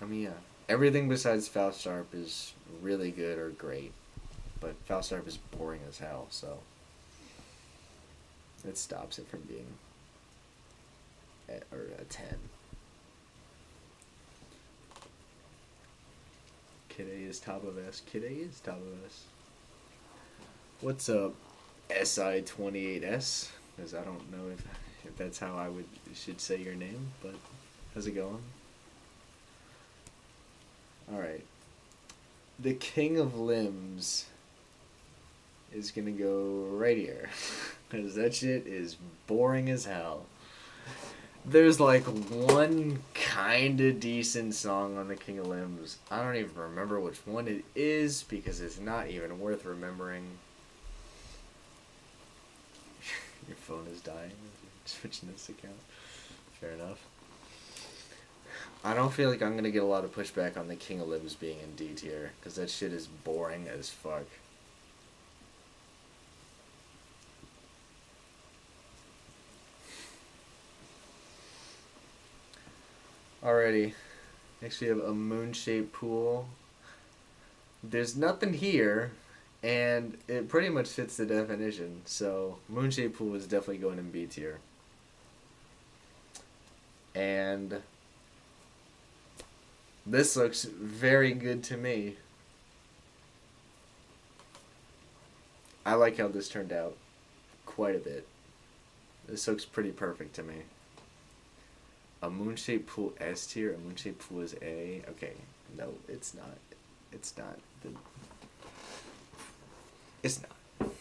Yeah. Everything besides Faustarp is really good or great. But Faustarp is boring as hell, so it stops it from being a 10. Kid A is top of S. Kid A is top of S. What's up, SI28S? Because I don't know if that's how I should say your name, but how's it going? Alright. The King of Limbs is gonna go right here. Because that shit is boring as hell. There's like one kinda decent song on the King of Limbs. I don't even remember which one it is because it's not even worth remembering. Your phone is dying. Switching this account. Fair enough. I don't feel like I'm gonna get a lot of pushback on the King of Limbs being in D tier because that shit is boring as fuck. Alrighty. Next we have a moon-shaped pool. There's nothing here, and it pretty much fits the definition. So moon-shaped pool is definitely going in B tier. And this looks very good to me. I like how this turned out quite a bit. This looks pretty perfect to me. A moon-shaped pool S tier, a moon-shaped pool is A. Okay, no, it's not. It's not. It's not.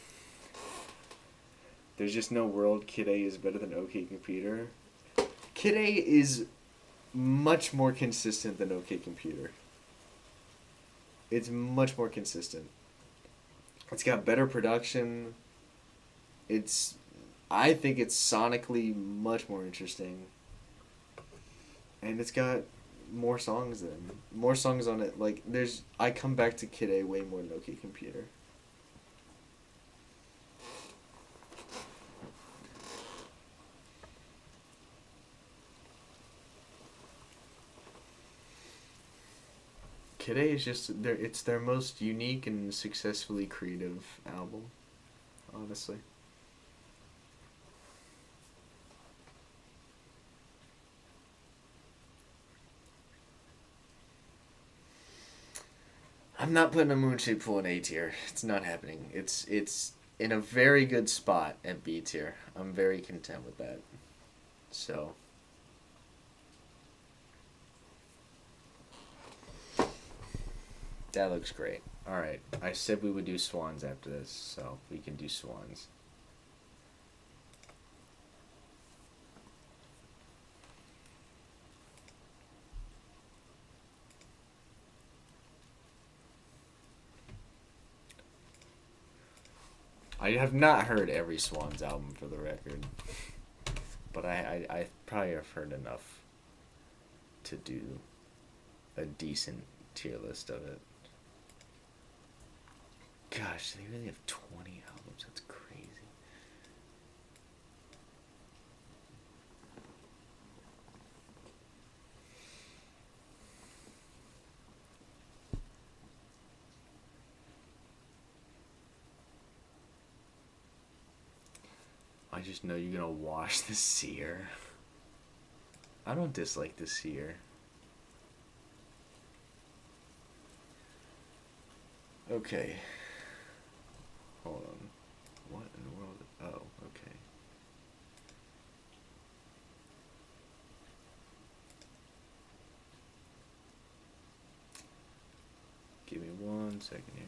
There's just no world Kid A is better than OK Computer. Kid A is much more consistent than OK Computer. It's much more consistent. It's got better production. I think it's sonically much more interesting. And it's got more songs on it. Like I come back to Kid A way more than OK Computer. Kid A is just it's their most unique and successfully creative album, honestly. I'm not putting a moon-shaped pool in A tier. It's not happening. It's in a very good spot at B tier. I'm very content with that. So that looks great. All right, I said we would do swans after this, so we can do swans. I have not heard every Swans album for the record, but I probably have heard enough to do a decent tier list of it. Gosh, they really have 20 albums. That's crazy. I just know you're gonna wash the Seer. I don't dislike the Seer. Okay. Hold on. What in the world? Oh, okay. Give me 1 second here.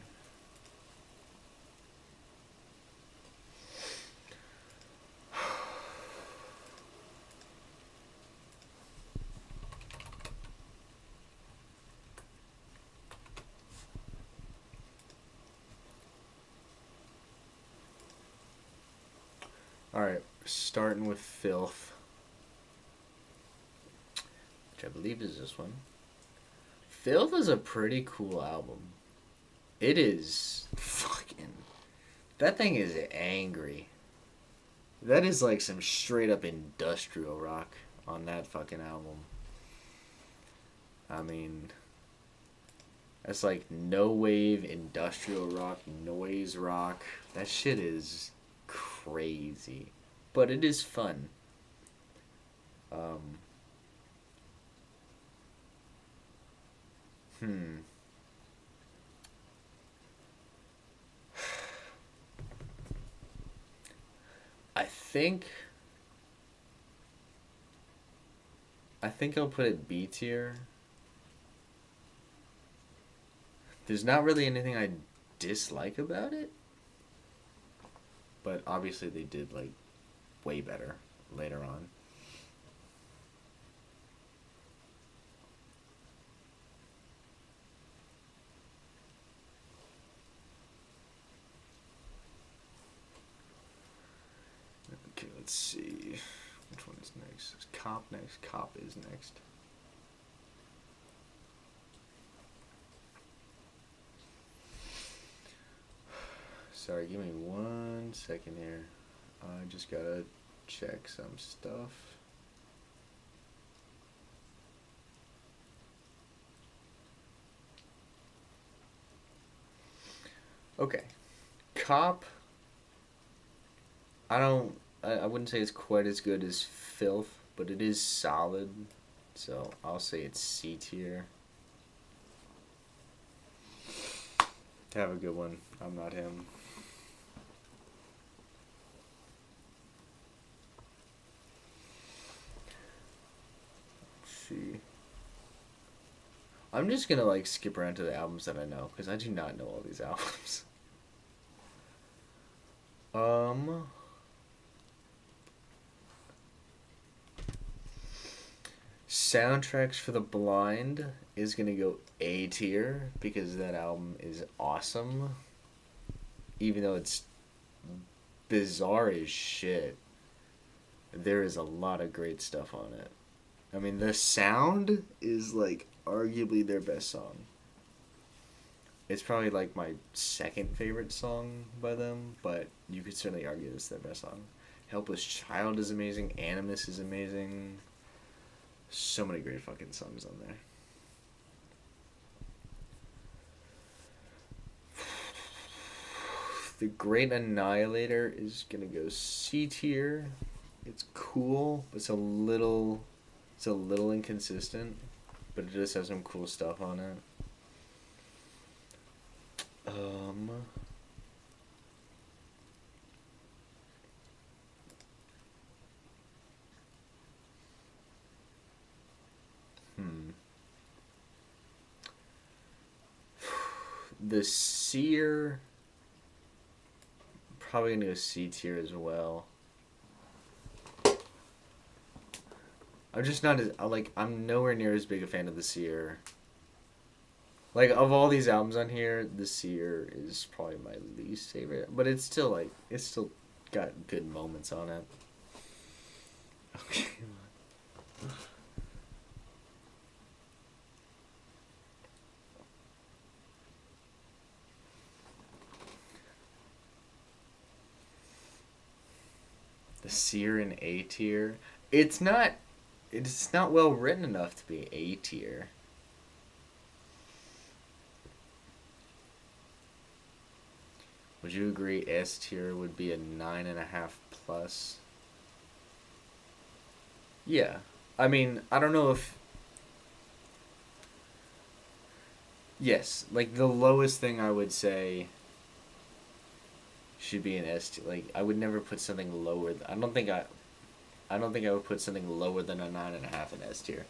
Alright, starting with Filth, which I believe is this one. Filth is a pretty cool album. It is fucking... That thing is angry. That is like some straight up industrial rock on that fucking album. I mean... That's like no wave, industrial rock, noise rock. That shit is crazy, but it is fun. Hmm. I think. I think I'll put it B tier. There's not really anything I dislike about it, but obviously they did like way better later on. Okay, let's see. Which one is next? Is Cop next? Cop is next. Sorry, give me 1 second here. I just gotta check some stuff. Okay. Cop. I wouldn't say it's quite as good as Filth, but it is solid. So I'll say it's C tier. Have a good one. I'm not him. See. I'm just gonna like skip around to the albums that I know because I do not know all these albums. Soundtracks for the Blind is gonna go A tier because that album is awesome. Even though it's bizarre as shit, there is a lot of great stuff on it. I mean, the sound is like arguably their best song. It's probably like my second favorite song by them, but you could certainly argue it's their best song. Helpless Child is amazing. Animus is amazing. So many great fucking songs on there. The Great Annihilator is gonna go C tier. It's cool, but it's a little inconsistent, but it just has some cool stuff on it. Um. Hmm. The Seer. Probably gonna go C tier as well. I'm just not as like I'm nowhere near as big a fan of the Seer. Like of all these albums on here, the Seer is probably my least favorite, but it's still got good moments on it. Okay. The Seer in A tier. It's not it's not well written enough to be A tier. Would you agree S tier would be a 9.5 plus? Yeah. I mean, I don't know if yes, like the lowest thing I would say should be an S tier. Like I would never put something lower. I don't think I would put something lower than a 9.5 in S tier.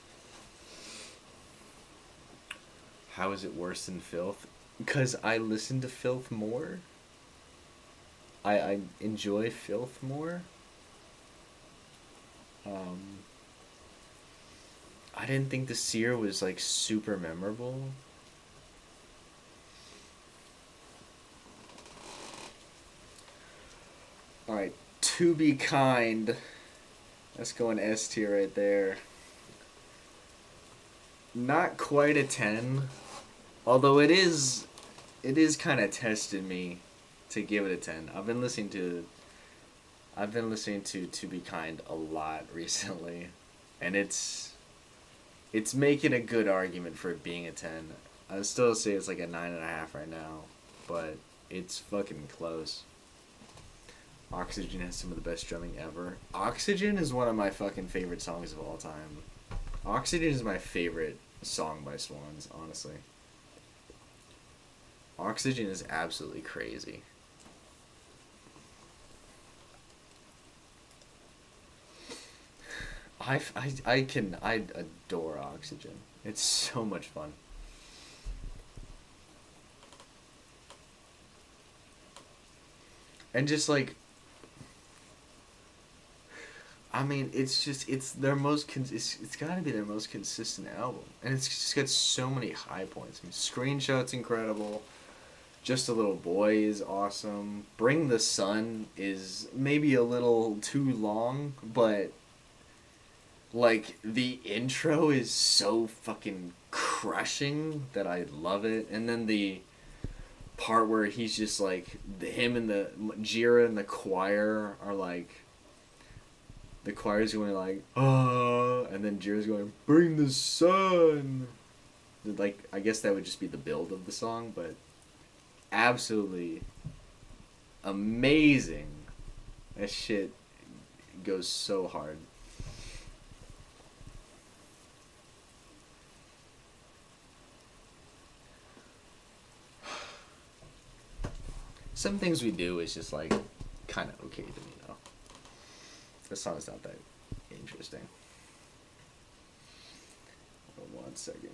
How is it worse than Filth? Because I listen to Filth more. I enjoy Filth more. Um, I didn't think the Seer was like super memorable. All right, To Be Kind. Let's go in S tier right there. Not quite a 10, although it is kind of tested me to give it a 10. I've been listening to Be Kind a lot recently, and it's making a good argument for it being a 10. I would still say it's like a 9.5 right now, but it's fucking close. Oxygen has some of the best drumming ever. Oxygen is one of my fucking favorite songs of all time. Oxygen is my favorite song by Swans, honestly. Oxygen is absolutely crazy. I adore Oxygen. It's so much fun. And just like I mean, it's their it's got to be their most consistent album, and it's just got so many high points. I mean, Screenshot's incredible. Just a Little Boy is awesome. Bring the Sun is maybe a little too long, but like the intro is so fucking crushing that I love it, and then the part where he's just like him and the Jira and the choir are like the choir's going like, and then Jira's going, bring the sun. Like, I guess that would just be the build of the song, but absolutely amazing. That shit goes so hard. Some things we do is just like kind of okay to me though. The song's not that interesting. Hold on 1 second.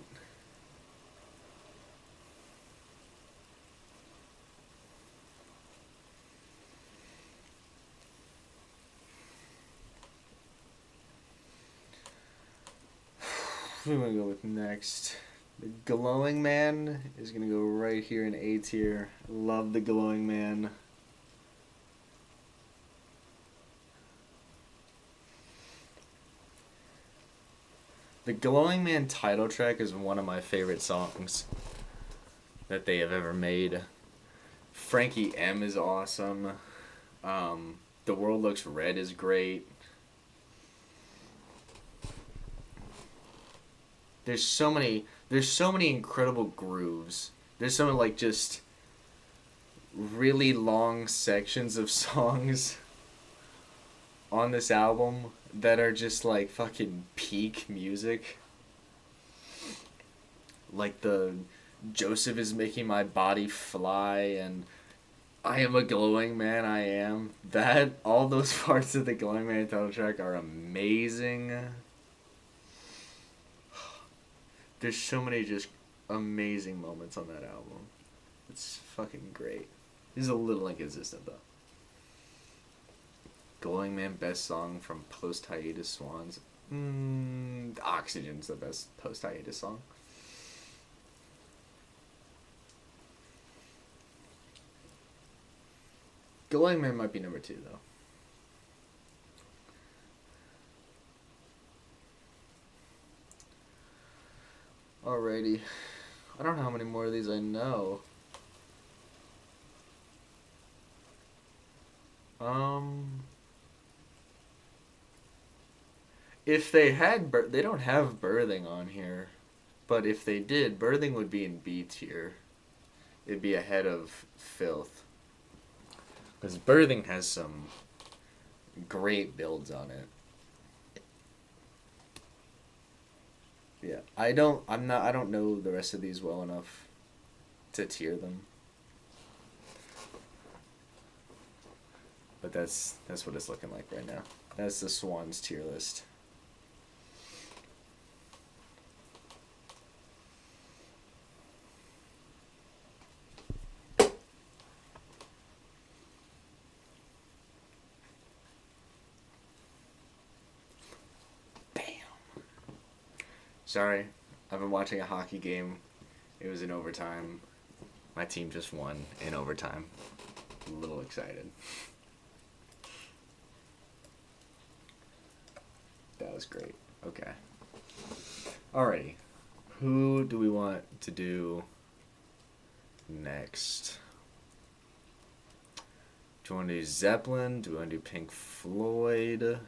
Who am I gonna go with next? The Glowing Man is gonna go right here in A tier. Love the Glowing Man. The Glowing Man title track is one of my favorite songs that they have ever made. Frankie M is awesome. The World Looks Red is great. There's so many incredible grooves. There's so many like just really long sections of songs on this album that are just like fucking peak music. Like Joseph is making my body fly, and I am a glowing man, I am. That, all those parts of the Glowing Man title track are amazing. There's so many just amazing moments on that album. It's fucking great. He's a little inconsistent, though. Glowing Man, best song from post hiatus Swans. Oxygen's the best post hiatus song. Glowing Man might be number 2, though. Alrighty. I don't know how many more of these I know. If they had, they don't have Birthing on here, but if they did, Birthing would be in B tier. It'd be ahead of Filth. Because Birthing has some great builds on it. Yeah, I don't know the rest of these well enough to tier them. But that's what it's looking like right now. That's the Swans tier list. Sorry, I've been watching a hockey game. It was in overtime. My team just won in overtime. I'm a little excited. That was great. Okay. Alrighty. Who do we want to do next? Do you want to do Zeppelin? Do we want to do Pink Floyd?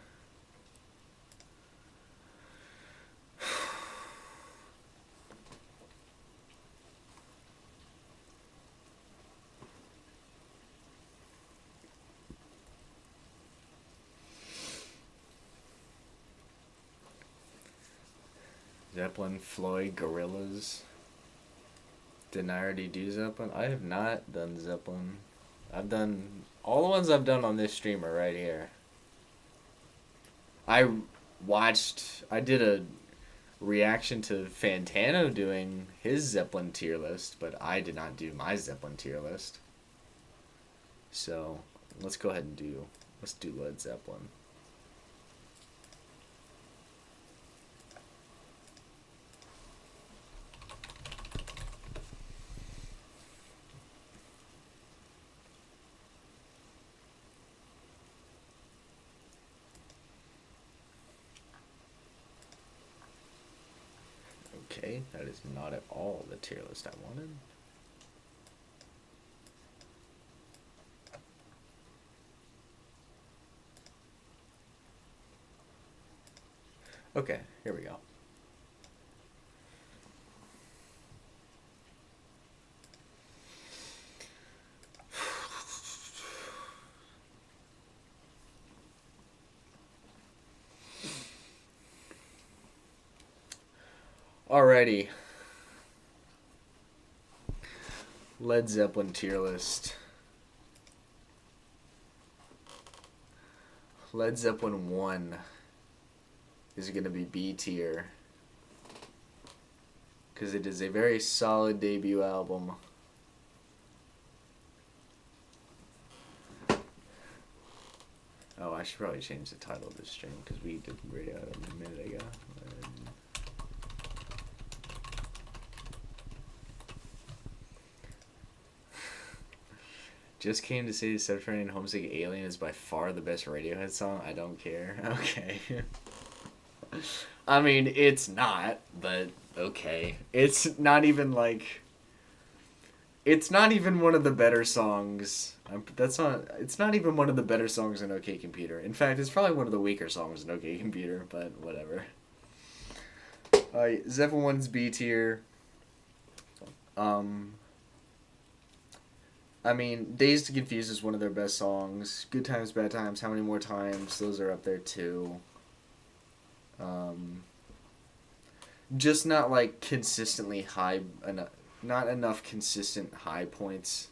Zeppelin, Floyd, Gorillaz. Didn't I already do Zeppelin? I have not done Zeppelin. I've done... all the ones I've done on this stream are right here. I did a reaction to Fantano doing his Zeppelin tier list, but I did not do my Zeppelin tier list. So, let's go ahead and do Led Zeppelin. Okay, that is not at all the tier list I wanted. Okay, here we go. Alrighty. Led Zeppelin tier list. Led Zeppelin 1 is going to be B tier. Because it is a very solid debut album. Oh, I should probably change the title of this stream because we did radio a minute ago. Just came to say Subterranean Homesick Alien is by far the best Radiohead song. I don't care. Okay. I mean, it's not, but okay. It's not even like... it's not even one of the better songs. It's not even one of the better songs in OK Computer. In fact, it's probably one of the weaker songs in OK Computer, but whatever. Zeppelin 1's B tier. I mean, Dazed and Confused is one of their best songs. Good Times, Bad Times, How Many More Times, those are up there too. Just not like consistently high enough. not enough consistent high points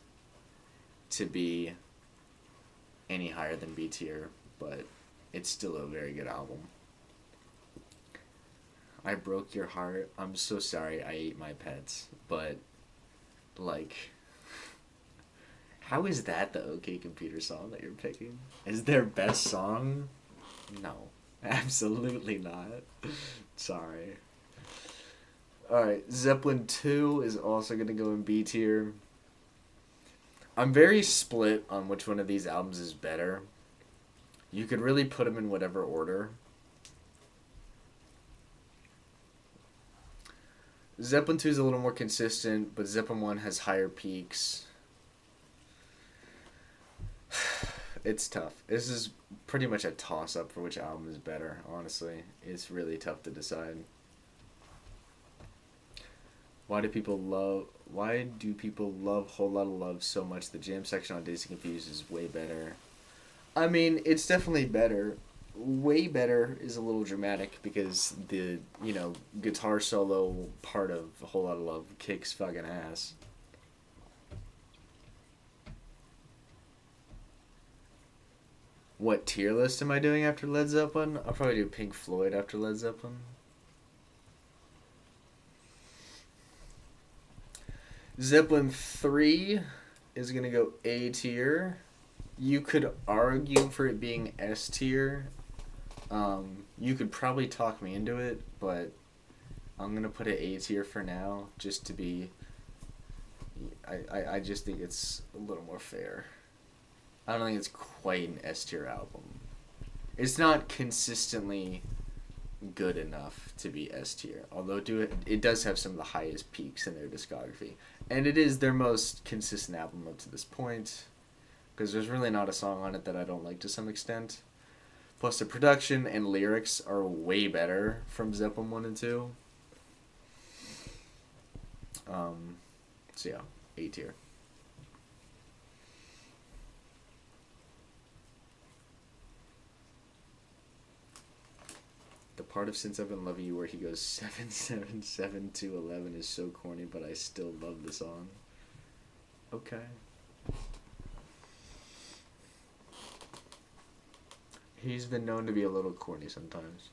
to be any higher than B tier, but it's still a very good album. I broke your heart. I'm so sorry I ate my pets, but like, how is that the OK Computer song that you're picking? Is their best song? No, absolutely not. Sorry. Alright, Zeppelin 2 is also going to go in B tier. I'm very split on which one of these albums is better. You could really put them in whatever order. Zeppelin 2 is a little more consistent, but Zeppelin 1 has higher peaks. It's tough. This is pretty much a toss-up for which album is better, honestly. It's really tough to decide. Why do people love Whole Lotta Love so much? The jam section on Dazed and Confused is way better. I mean, it's definitely better. Way better is a little dramatic because the, guitar solo part of A Whole Lotta Love kicks fucking ass. What tier list am I doing after Led Zeppelin? I'll probably do Pink Floyd after Led Zeppelin. Zeppelin 3 is going to go A tier. You could argue for it being S tier. You could probably talk me into it, but I'm going to put it A tier for now, just to be... I just think it's a little more fair. I don't think it's quite an S tier album. It's not consistently good enough to be S tier, although it does have some of the highest peaks in their discography. And it is their most consistent album up to this point, because there's really not a song on it that I don't like to some extent. Plus the production and lyrics are way better from Zeppelin 1 and 2. So yeah, A tier. The part of Since I've Been Loving You where he goes 777 to 11 is so corny, but I still love the song. Okay. He's been known to be a little corny sometimes.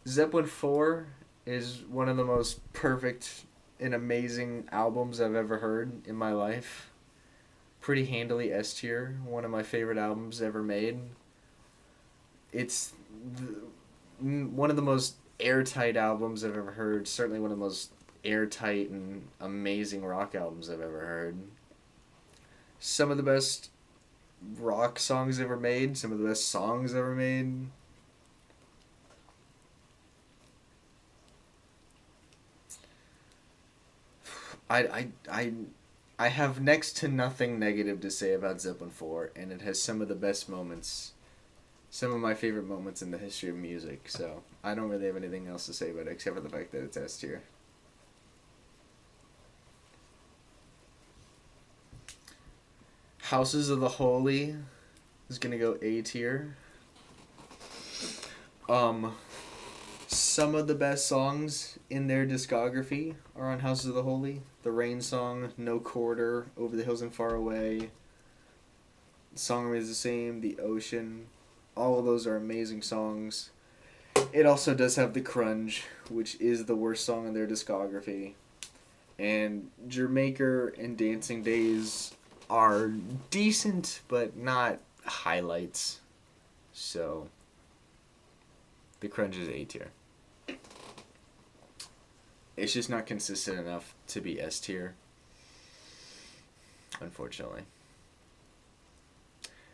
Zeppelin 4 is one of the most perfect and amazing albums I've ever heard in my life. Pretty handily S tier. One of my favorite albums ever made. It's one of the most airtight albums I've ever heard. Certainly one of the most airtight and amazing rock albums I've ever heard. Some of the best rock songs ever made. Some of the best songs ever made. I have next to nothing negative to say about Zeppelin 4, and it has some of the best moments. Some of my favorite moments in the history of music, so I don't really have anything else to say about it except for the fact that it's S tier. Houses of the Holy is gonna go A tier. Some of the best songs in their discography are on Houses of the Holy. The Rain Song, No Quarter, Over the Hills and Far Away, The Song Remains the Same, The Ocean. All of those are amazing songs. It also does have The Crunge, which is the worst song in their discography. And Jamaica and Dancing Days are decent, but not highlights. So, The Crunge is A tier. It's just not consistent enough to be S tier, unfortunately.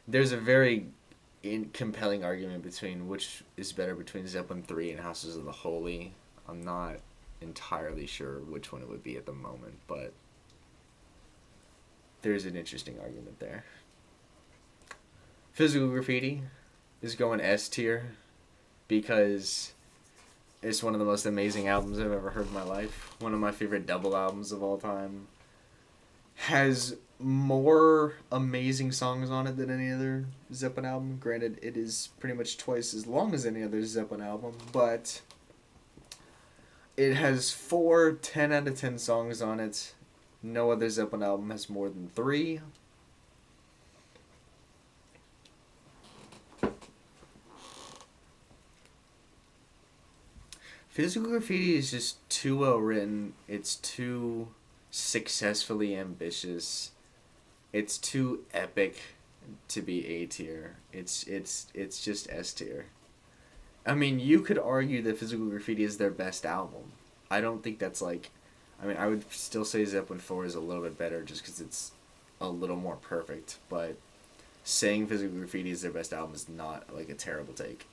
There's a very compelling argument between which is better between Zeppelin 3 and Houses of the Holy. I'm not entirely sure which one it would be at the moment, but there's an interesting argument there. Physical Graffiti is going S tier because it's one of the most amazing albums I've ever heard in my life. One of my favorite double albums of all time. Has more amazing songs on it than any other Zeppelin album. Granted, it is pretty much twice as long as any other Zeppelin album, but It has 10 out of 10 songs on it. No other Zeppelin album has more than 3. Physical Graffiti is just too well written. It's too successfully ambitious. It's too epic to be A tier. It's just S tier. I mean, you could argue that Physical Graffiti is their best album. I don't think that's like... I mean, I would still say Zeppelin 4 is a little bit better just because it's a little more perfect, but saying Physical Graffiti is their best album is not like a terrible take.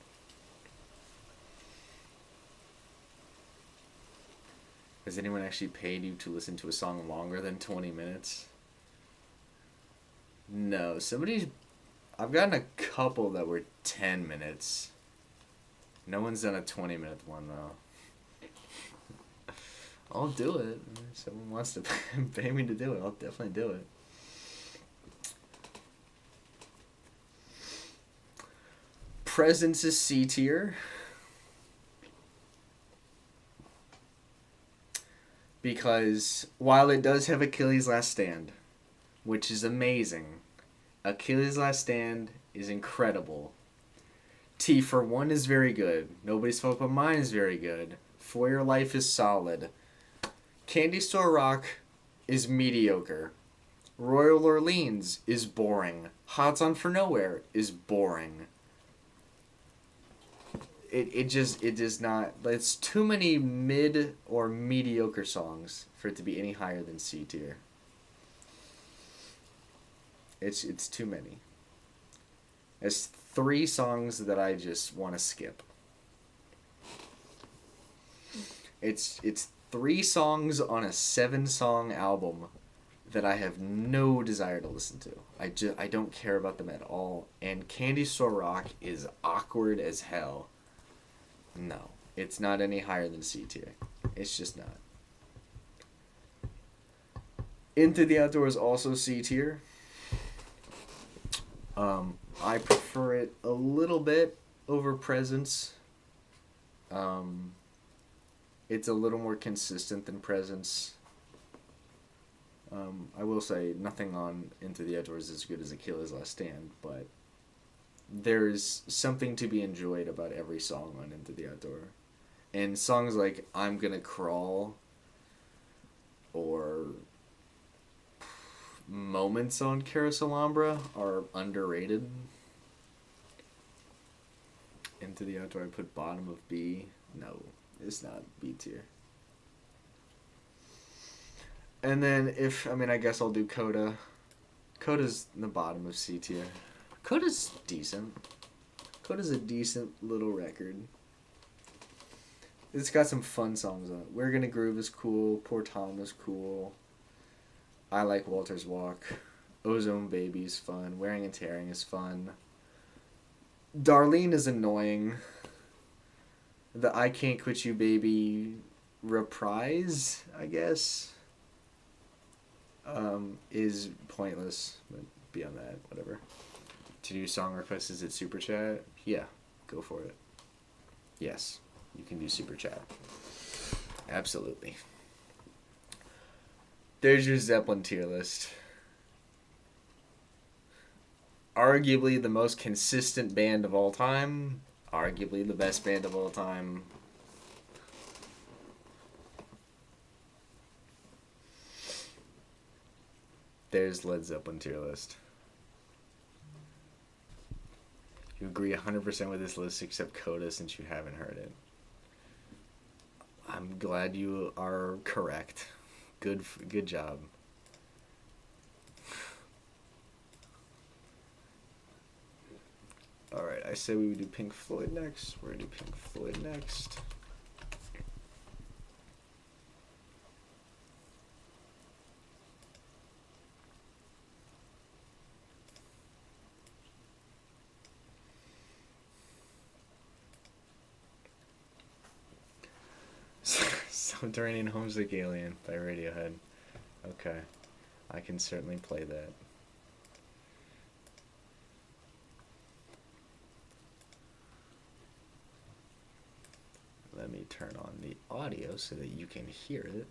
Has anyone actually paid you to listen to a song longer than 20 minutes? No. I've gotten a couple that were 10 minutes. No one's done a 20-minute one, though. I'll do it. If someone wants to pay me to do it, I'll definitely do it. Presence is C tier. Because while it does have Achilles' Last Stand, which is amazing, Achilles' Last Stand is incredible. T for One is very good. Nobody's Fault But Mine is very good. For Your Life is solid. Candy Store Rock is mediocre. Royal Orleans is boring. Hot's On For Nowhere is boring. It does not... It's too many mid or mediocre songs for it to be any higher than C tier. It's too many. There's 3 songs that I just want to skip. It's 3 songs on a 7-song album that I have no desire to listen to. I don't care about them at all. And Candy Store Rock is awkward as hell. No, it's not any higher than C tier. It's just not. Into the Outdoors also C tier. I prefer it a little bit over Presence. It's a little more consistent than Presence. I will say nothing on Into the Outdoors is as good as Achilles' Last Stand, but there's something to be enjoyed about every song on Into the Outdoor. And songs like I'm Gonna Crawl or Moments on Carousel Alhambra are underrated. Into the Outdoor I put bottom of B. No, it's not B tier. And then I guess I'll do Coda. Coda's in the bottom of C tier. Coda's decent. Coda's a decent little record. It's got some fun songs on it. We're Gonna Groove is cool. Poor Tom is cool. I Like Walter's Walk. Ozone Baby is fun. Wearing and Tearing is fun. Darlene is annoying. The I Can't Quit You Baby reprise, I guess, is pointless. But beyond that, whatever. To do song requests, is it Super Chat? Yeah, go for it. Yes, you can do Super Chat. Absolutely. There's your Zeppelin tier list. Arguably the most consistent band of all time. Arguably the best band of all time. There's Led Zeppelin tier list. You agree 100% with this list except Coda since you haven't heard it. I'm glad you are correct. Good job. Alright, I said we would do Pink Floyd next. We're going to do Pink Floyd next. Subterranean Homesick Alien by Radiohead. Okay. I can certainly play that. Let me turn on the audio so that you can hear it.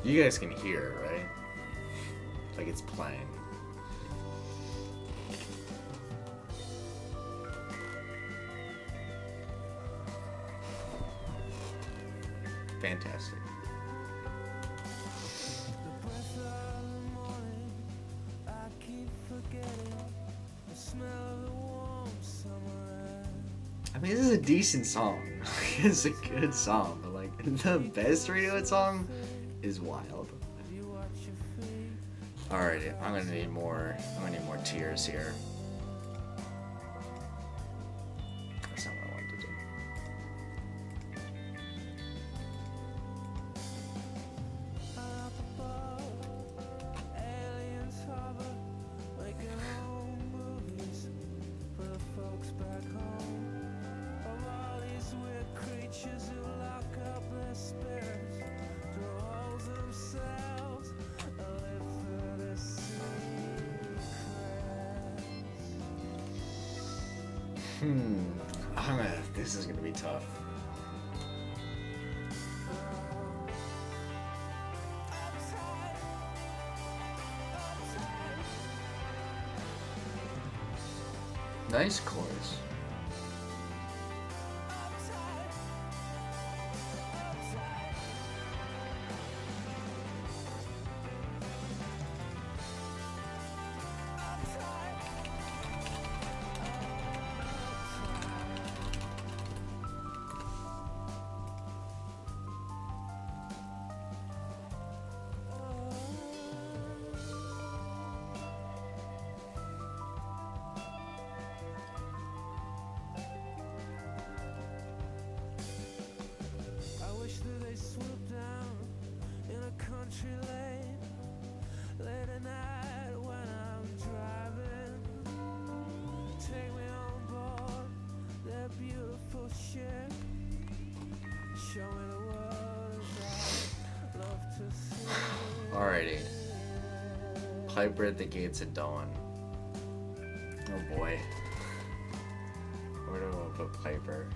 You guys can hear it, right? Like it's playing. Fantastic. I mean, this is a decent song. It's a good song, but like the best Radiohead song is wild. Alrighty, I'm gonna need more tears here. That's not what I wanted to do. This is gonna be tough. Nice chorus. Alrighty. Piper at the Gates of Dawn. Oh boy. Where do I want to put Piper?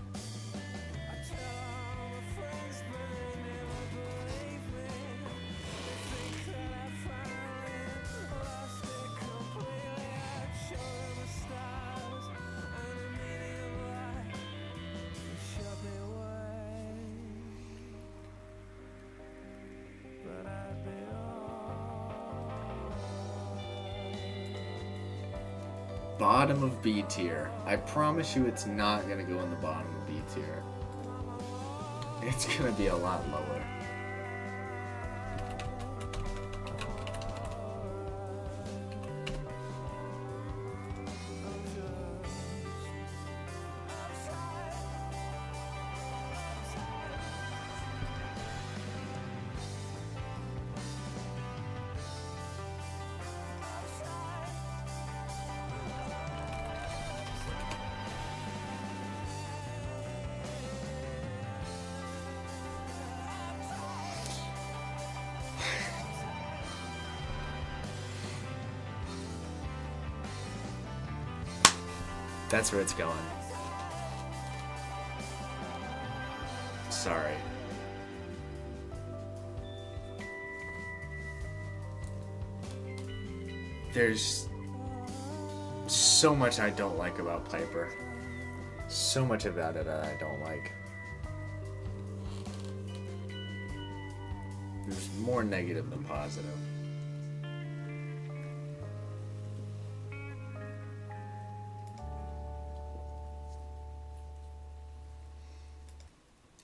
Bottom of B tier. I promise you it's not gonna go in the bottom of B tier. It's gonna be a lot lower. That's where it's going. Sorry. There's so much I don't like about Piper. So much about it I don't like. There's more negative than positive.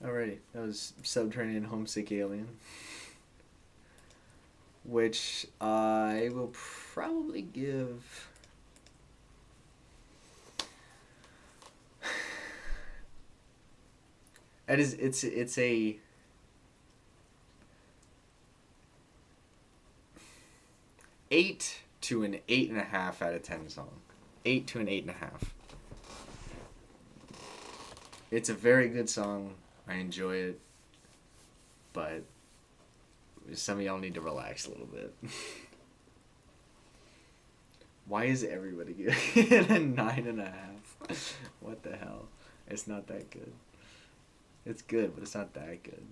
Alrighty, that was Subterranean Homesick Alien. Which I will probably give... it's a... 8 to an 8.5 out of 10 song. 8 to an 8.5. It's a very good song. I enjoy it, but some of y'all need to relax a little bit. Why is everybody getting a 9.5? What the hell? It's not that good. It's good, but it's not that good.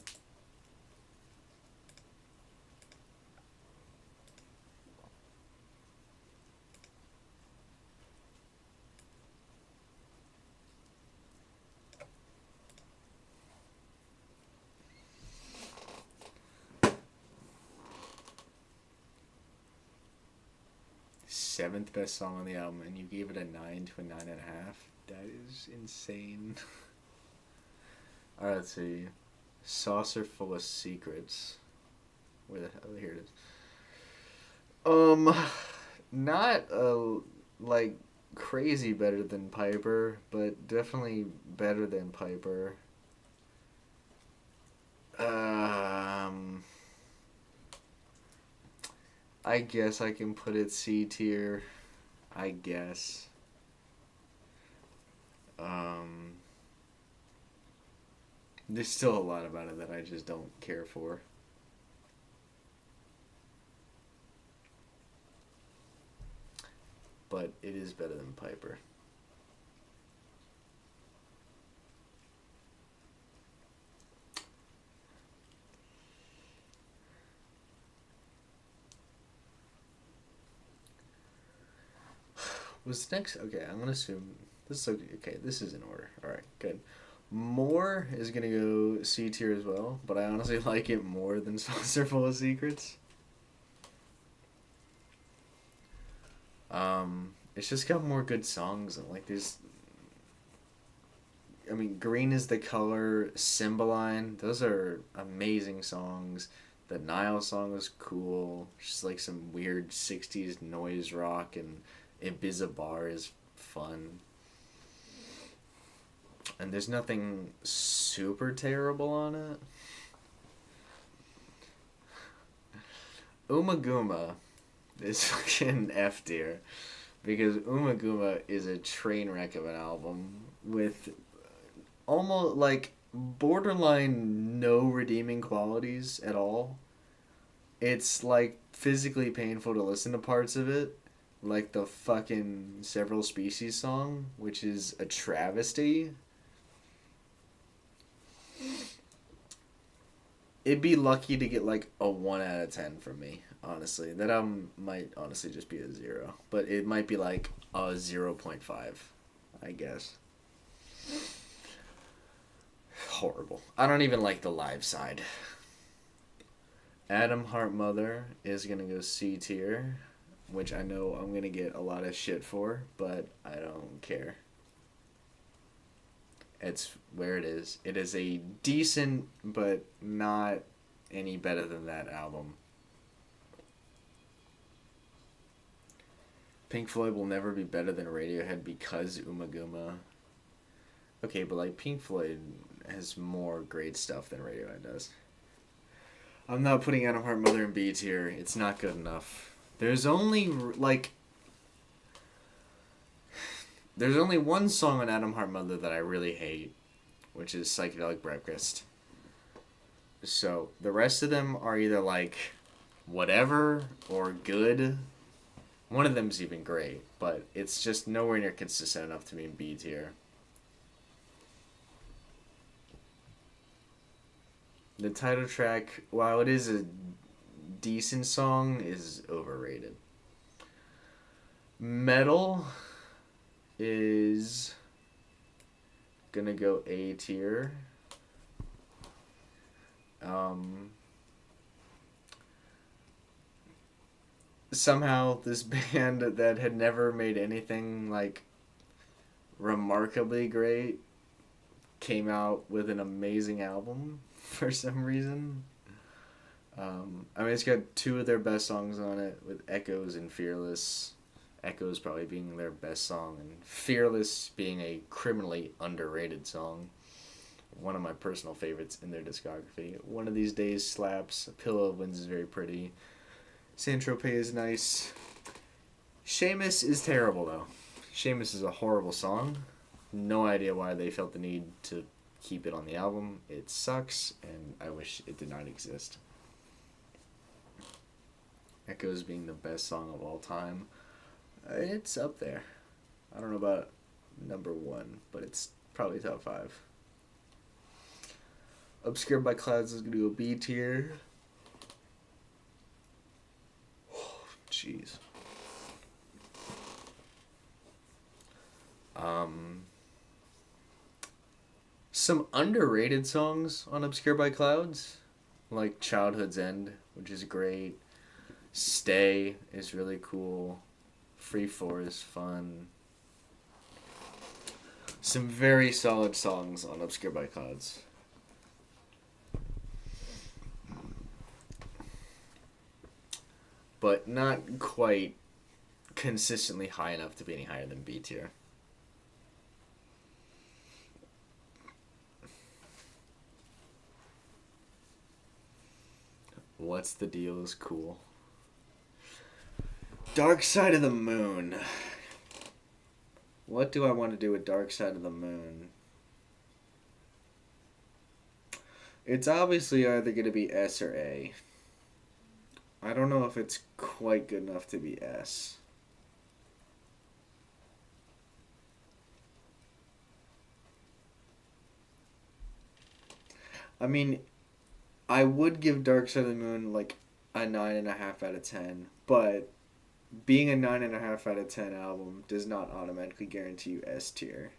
Seventh best song on the album, and you gave it a 9 to a 9.5. That is insane. Alright, let's see. Saucer Full of Secrets. Where the hell? Here it is. Not like crazy better than Piper, but definitely better than Piper. I guess I can put it C tier. I guess. There's still a lot about it that I just don't care for. But it is better than Piper. Was next? Okay, I'm gonna assume this is okay. This is in order. All right, good. More is gonna go C tier as well, but I honestly like it more than Saucer Full of Secrets. It's just got more good songs and like there's. I mean, Green is the Color, Cymbeline. Those are amazing songs. The Nile song was cool. Just like some weird '60s noise rock, and Ibiza is fun. And there's nothing super terrible on it. Umaguma is fucking F tier. Because Umaguma is a train wreck of an album with almost like borderline no redeeming qualities at all. It's like physically painful to listen to parts of it, like the fucking Several Species song, which is a travesty. It'd be lucky to get like a 1 out of 10 from me, honestly. That album might honestly just be a 0, but it might be like a 0.5, I guess. Horrible. I don't even like the live side. Adam Hart Mother is gonna go C tier, which I know I'm gonna get a lot of shit for, but I don't care. It's where it is. It is a decent, but not any better than that album. Pink Floyd will never be better than Radiohead because Umaguma. Okay, but like Pink Floyd has more great stuff than Radiohead does. I'm not putting Adam Hart Mother in B tier. It's not good enough. There's only one song on Adam Hart Mother that I really hate, which is Psychedelic Breakfast. So the rest of them are either like whatever or good. One of them's even great, but it's just nowhere near consistent enough to be in B tier. The title track, while it is a decent song, is overrated. Metal is gonna go A tier. Somehow this band that had never made anything like remarkably great came out with an amazing album for some reason. I mean, it's got 2 of their best songs on it with Echoes and Fearless. Echoes probably being their best song, and Fearless being a criminally underrated song. One of my personal favorites in their discography. One of These Days slaps. A Pillow of Winds is very pretty. Saint Tropez is nice. Seamus is terrible though. Seamus is a horrible song. No idea why they felt the need to keep it on the album. It sucks, and I wish it did not exist. Echoes being the best song of all time. It's up there. I don't know about number 1, but it's probably top 5. Obscured by Clouds is going to go B tier. Jeez. Some underrated songs on Obscured by Clouds, like Childhood's End, which is great. Stay is really cool. Free 4 is fun. Some very solid songs on Obscured by Clouds. But not quite consistently high enough to be any higher than B tier. What's the Deal is cool. Dark Side of the Moon. What do I want to do with Dark Side of the Moon? It's obviously either going to be S or A. I don't know if it's quite good enough to be S. I mean, I would give Dark Side of the Moon like a 9.5 out of 10, but being a 9.5 out of 10 album does not automatically guarantee you S tier.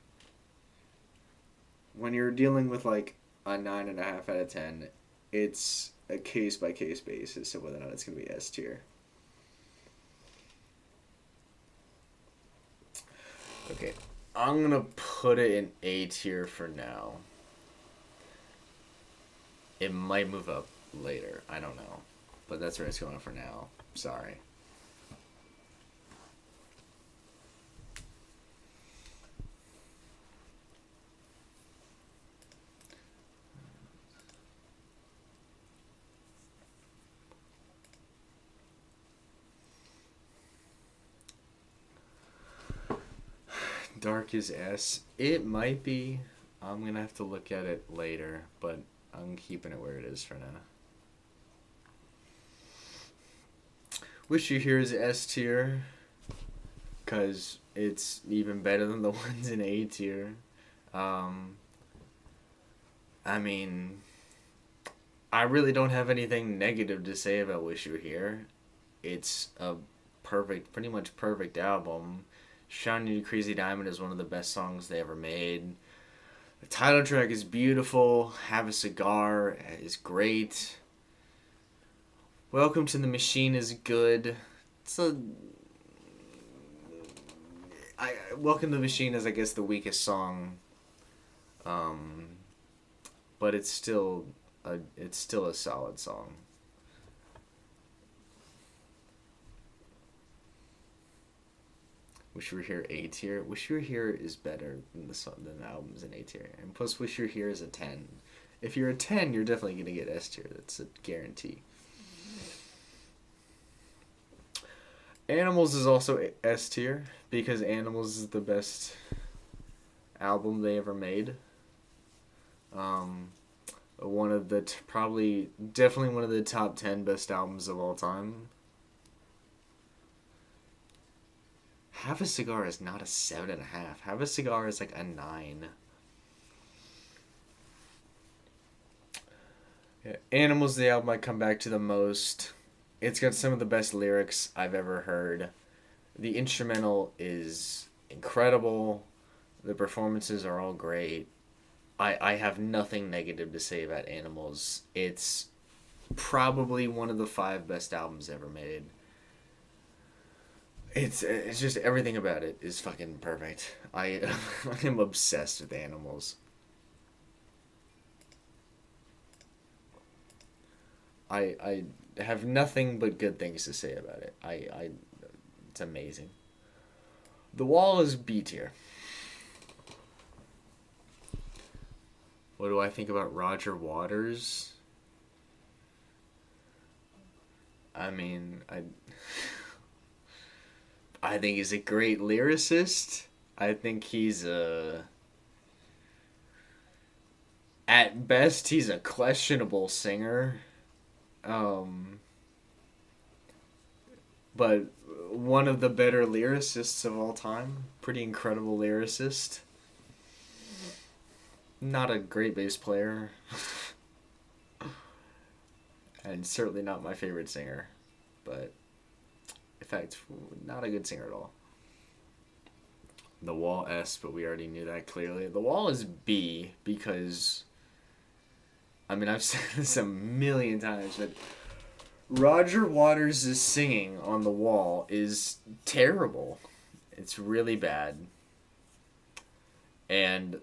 When you're dealing with like a 9.5 out of 10, it's a case by case basis of whether or not it's going to be S tier. Okay, I'm going to put it in A tier for now. It might move up later. I don't know. But that's where it's going for now. Sorry. Dark is S. It might be. I'm going to have to look at it later, but I'm keeping it where it is for now. Wish You Here is S tier, because it's even better than the ones in A tier. I mean, I really don't have anything negative to say about Wish You Were Here. It's a pretty much perfect album. Shine You Crazy Diamond is one of the best songs they ever made. The title track is beautiful. Have a Cigar is great. Welcome to the Machine is good. Welcome to the Machine is, I guess, the weakest song. But it's still a solid song. Wish You Were Here A tier. Wish You Were Here is better than the albums in A tier, and plus Wish You Were Here is a 10. If you're a 10, you're definitely gonna get S tier. That's a guarantee. Animals is also S tier because Animals is the best album they ever made. One of the definitely one of the top 10 best albums of all time. Have a Cigar is not a 7.5. Have a Cigar is like a 9. Yeah, Animals, the album I come back to the most. It's got some of the best lyrics I've ever heard. The instrumental is incredible. The performances are all great. I have nothing negative to say about Animals. It's probably one of the 5 best albums ever made. It's just everything about it is fucking perfect. I am obsessed with Animals. I have nothing but good things to say about it. It's amazing. The Wall is B tier. What do I think about Roger Waters? I mean, I think he's a great lyricist. I think he's a at best he's a questionable singer. Um, but one of the better lyricists of all time. Pretty incredible lyricist. Not a great bass player. And certainly not my favorite singer. But, in fact, not a good singer at all. The Wall S, but we already knew that clearly. The Wall is B because, I mean, I've said this a million times, but Roger Waters' singing on The Wall is terrible. It's really bad. And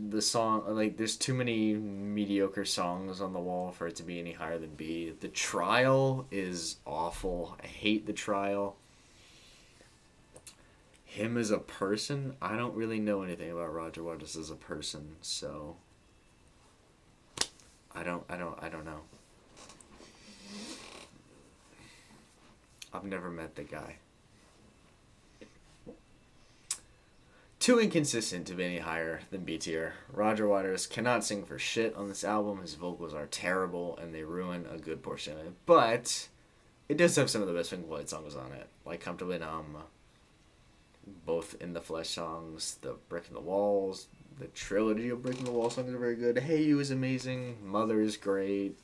the song, like, there's too many mediocre songs on The Wall for it to be any higher than B. The Trial is awful. I hate The Trial. Him as a person, I don't really know anything about Roger Waters as a person, so I don't know. I've never met the guy. Too inconsistent to be any higher than B tier. Roger Waters cannot sing for shit on this album. His vocals are terrible and they ruin a good portion of it. But it does have some of the best Pink Floyd songs on it, like Comfortably Numb, both In the Flesh songs, the Brick in the Walls, the trilogy of Brick in the Wall songs are very good. Hey You is amazing. Mother is great.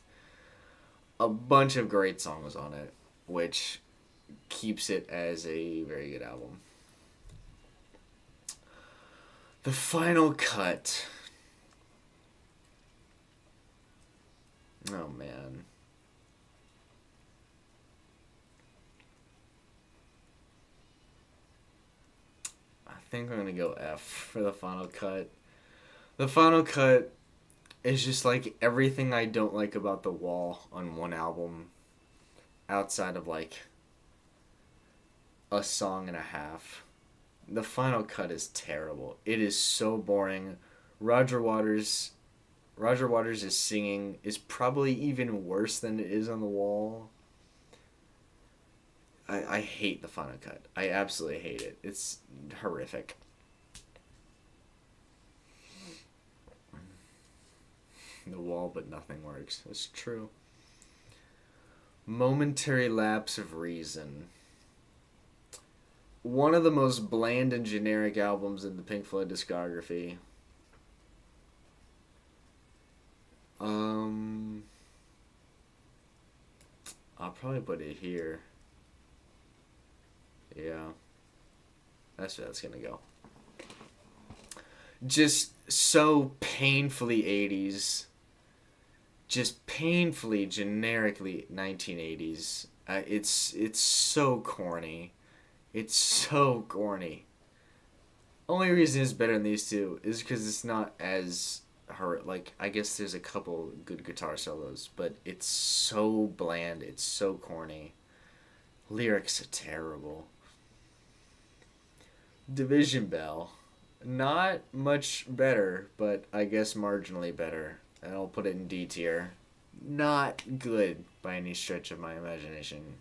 A bunch of great songs on it, which keeps it as a very good album. The Final Cut. Oh, man. I think I'm going to go F for The Final Cut. The Final Cut is just like everything I don't like about The Wall on one album, outside of like a song and a half. The Final Cut is terrible. It is so boring. Roger Waters' singing is probably even worse than it is on The Wall. I hate The Final Cut. I absolutely hate it. It's horrific. The Wall, but nothing works. It's true. Momentary Lapse of Reason. One of the most bland and generic albums in the Pink Floyd discography. I'll probably put it here. Yeah. That's where that's gonna go. Just so painfully 80s. Just painfully generically 1980s. It's so corny. It's so corny. Only reason it's better than these two is because it's not as like, I guess there's a couple good guitar solos, but it's so bland. It's so corny. Lyrics are terrible. Division Bell. Not much better, but I guess marginally better. And I'll put it in D tier. Not good by any stretch of my imagination.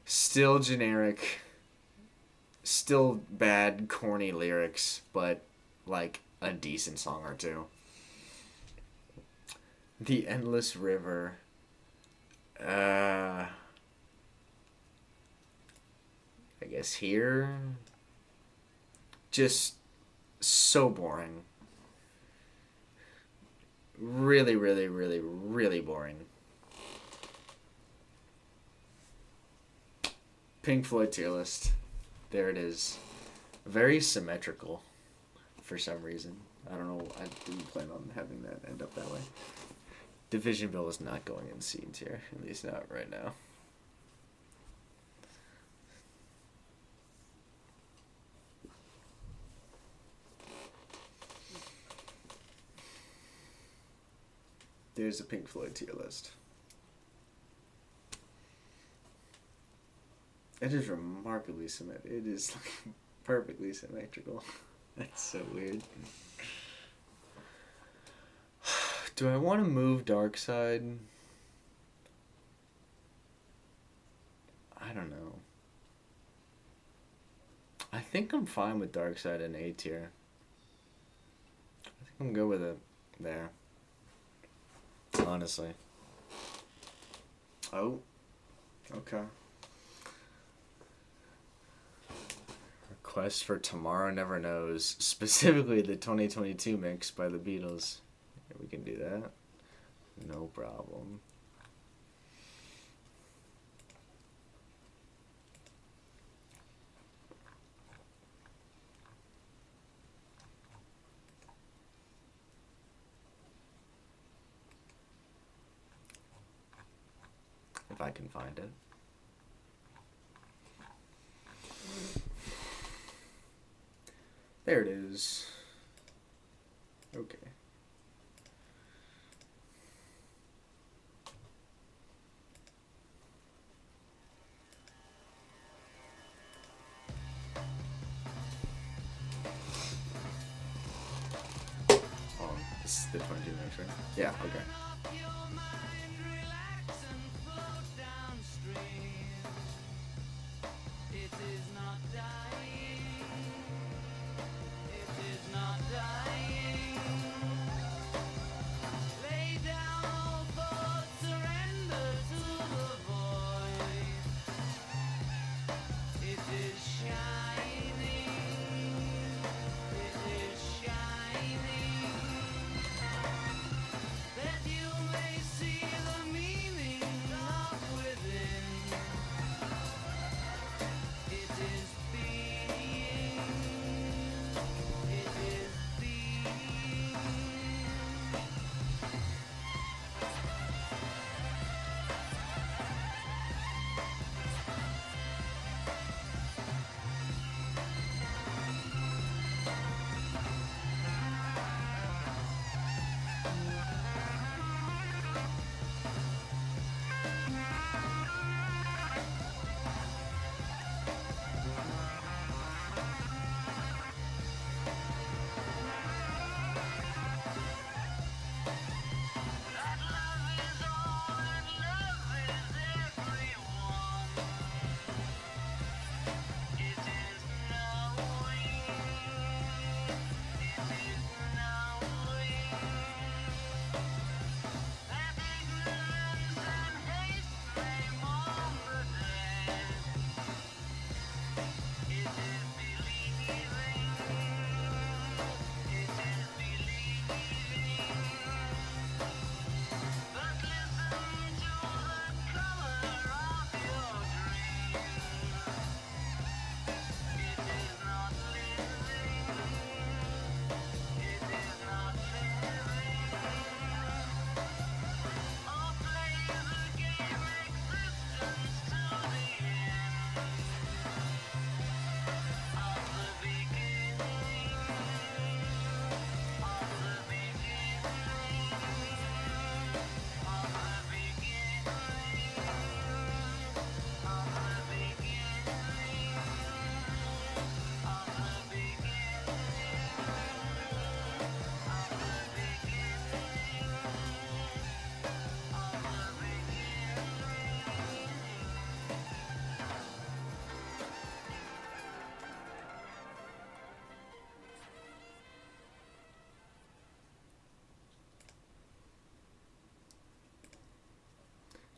Still generic. Still bad, corny lyrics, but like a decent song or two. The Endless River. I guess here. Just so boring. Really, really, really, really boring. Pink Floyd tier list. There it is. Very symmetrical for some reason. I don't know. I didn't plan on having that end up that way. Division Bell is not going in C tier. At least not right now. There's a Pink Floyd tier list. It is remarkably symmetrical. It is like perfectly symmetrical. That's so weird. Do I want to move Dark Side? I don't know. I think I'm fine with Dark Side in A tier. I think I'm good with it there. Honestly. Oh. Okay. Request for Tomorrow Never Knows. Specifically the 2022 mix by the Beatles. Yeah, we can do that. No problem. If I can find it. There it is. Okay. Oh, this is the 22 mix, right? Yeah, okay.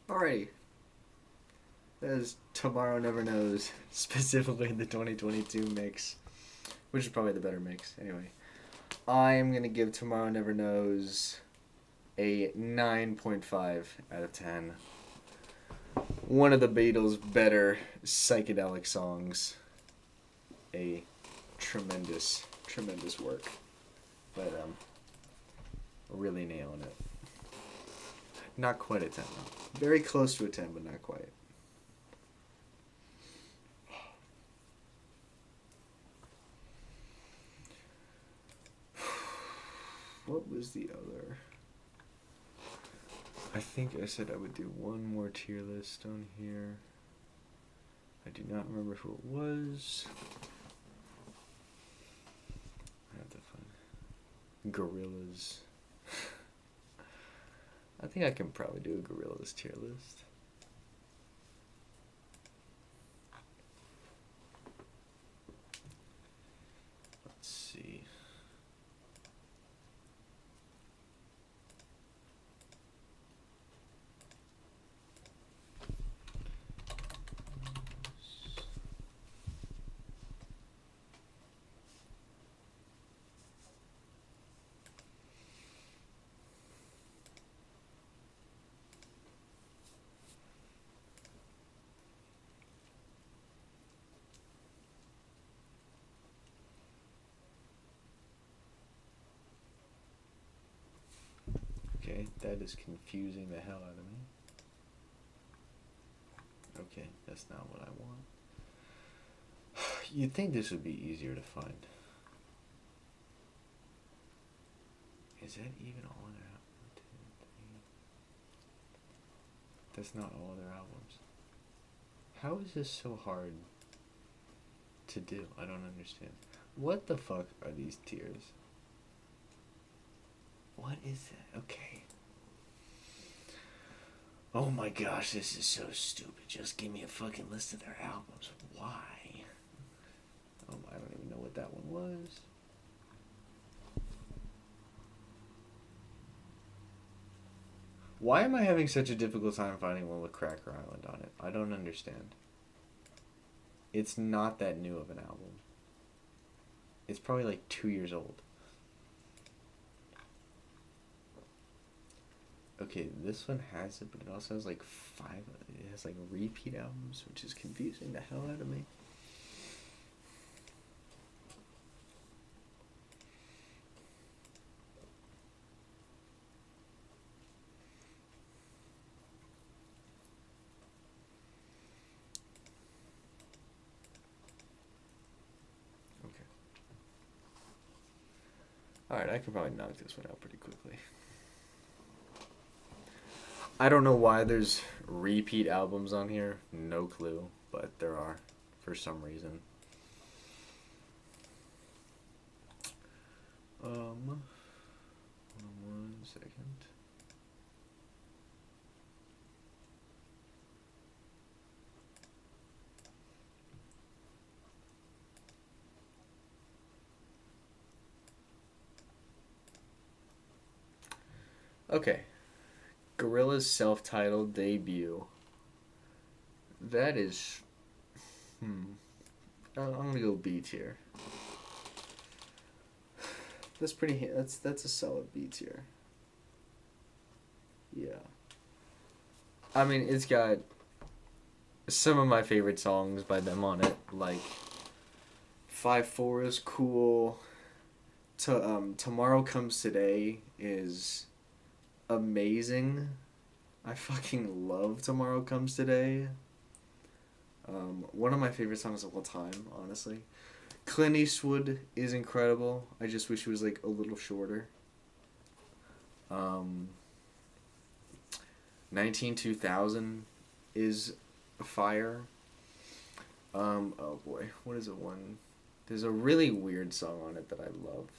Alrighty. That is Tomorrow Never Knows, specifically the 2022 mix, which is probably the better mix. Anyway, I'm going to give Tomorrow Never Knows a 9.5 out of 10. One of the Beatles' better psychedelic songs. A tremendous, tremendous work. But, really nailing it. Not quite a 10, though. Very close to a 10, but not quite. What was the other? I think I said I would do one more tier list on here. I do not remember who it was. I have to find Gorillas. I think I can probably do a Gorillas tier list. Okay, that is confusing the hell out of me. Okay, that's not what I want. You'd think this would be easier to find. Is that even all of their albums? That's not all of their albums. How is this so hard to do? I don't understand. What the fuck are these tiers? What is that? Okay. Oh my gosh, this is so stupid. Just give me a fucking list of their albums. Why? I don't even know what that one was. Why am I having such a difficult time finding one with Cracker Island on it? I don't understand. It's not that new of an album. It's probably like 2 years old. Okay, this one has it, but it also has like 5. It has like repeat albums, which is confusing the hell out of me. Alright, I could probably knock this one out pretty quickly. I don't know why there's repeat albums on here. No clue, but there are for some reason. One second. Okay. Gorilla's self-titled debut. That is... I'm gonna go B tier. That's pretty... That's a solid B tier. Yeah. I mean, it's got some of my favorite songs by them on it. Like, 5-4 is cool. Tomorrow Comes Today is... amazing. I fucking love Tomorrow Comes Today. One of my favorite songs of all time, honestly. Clint Eastwood is incredible. I just wish it was like a little shorter. 19-2000 is fire. Oh boy, what is it one? There's a really weird song on it that I love.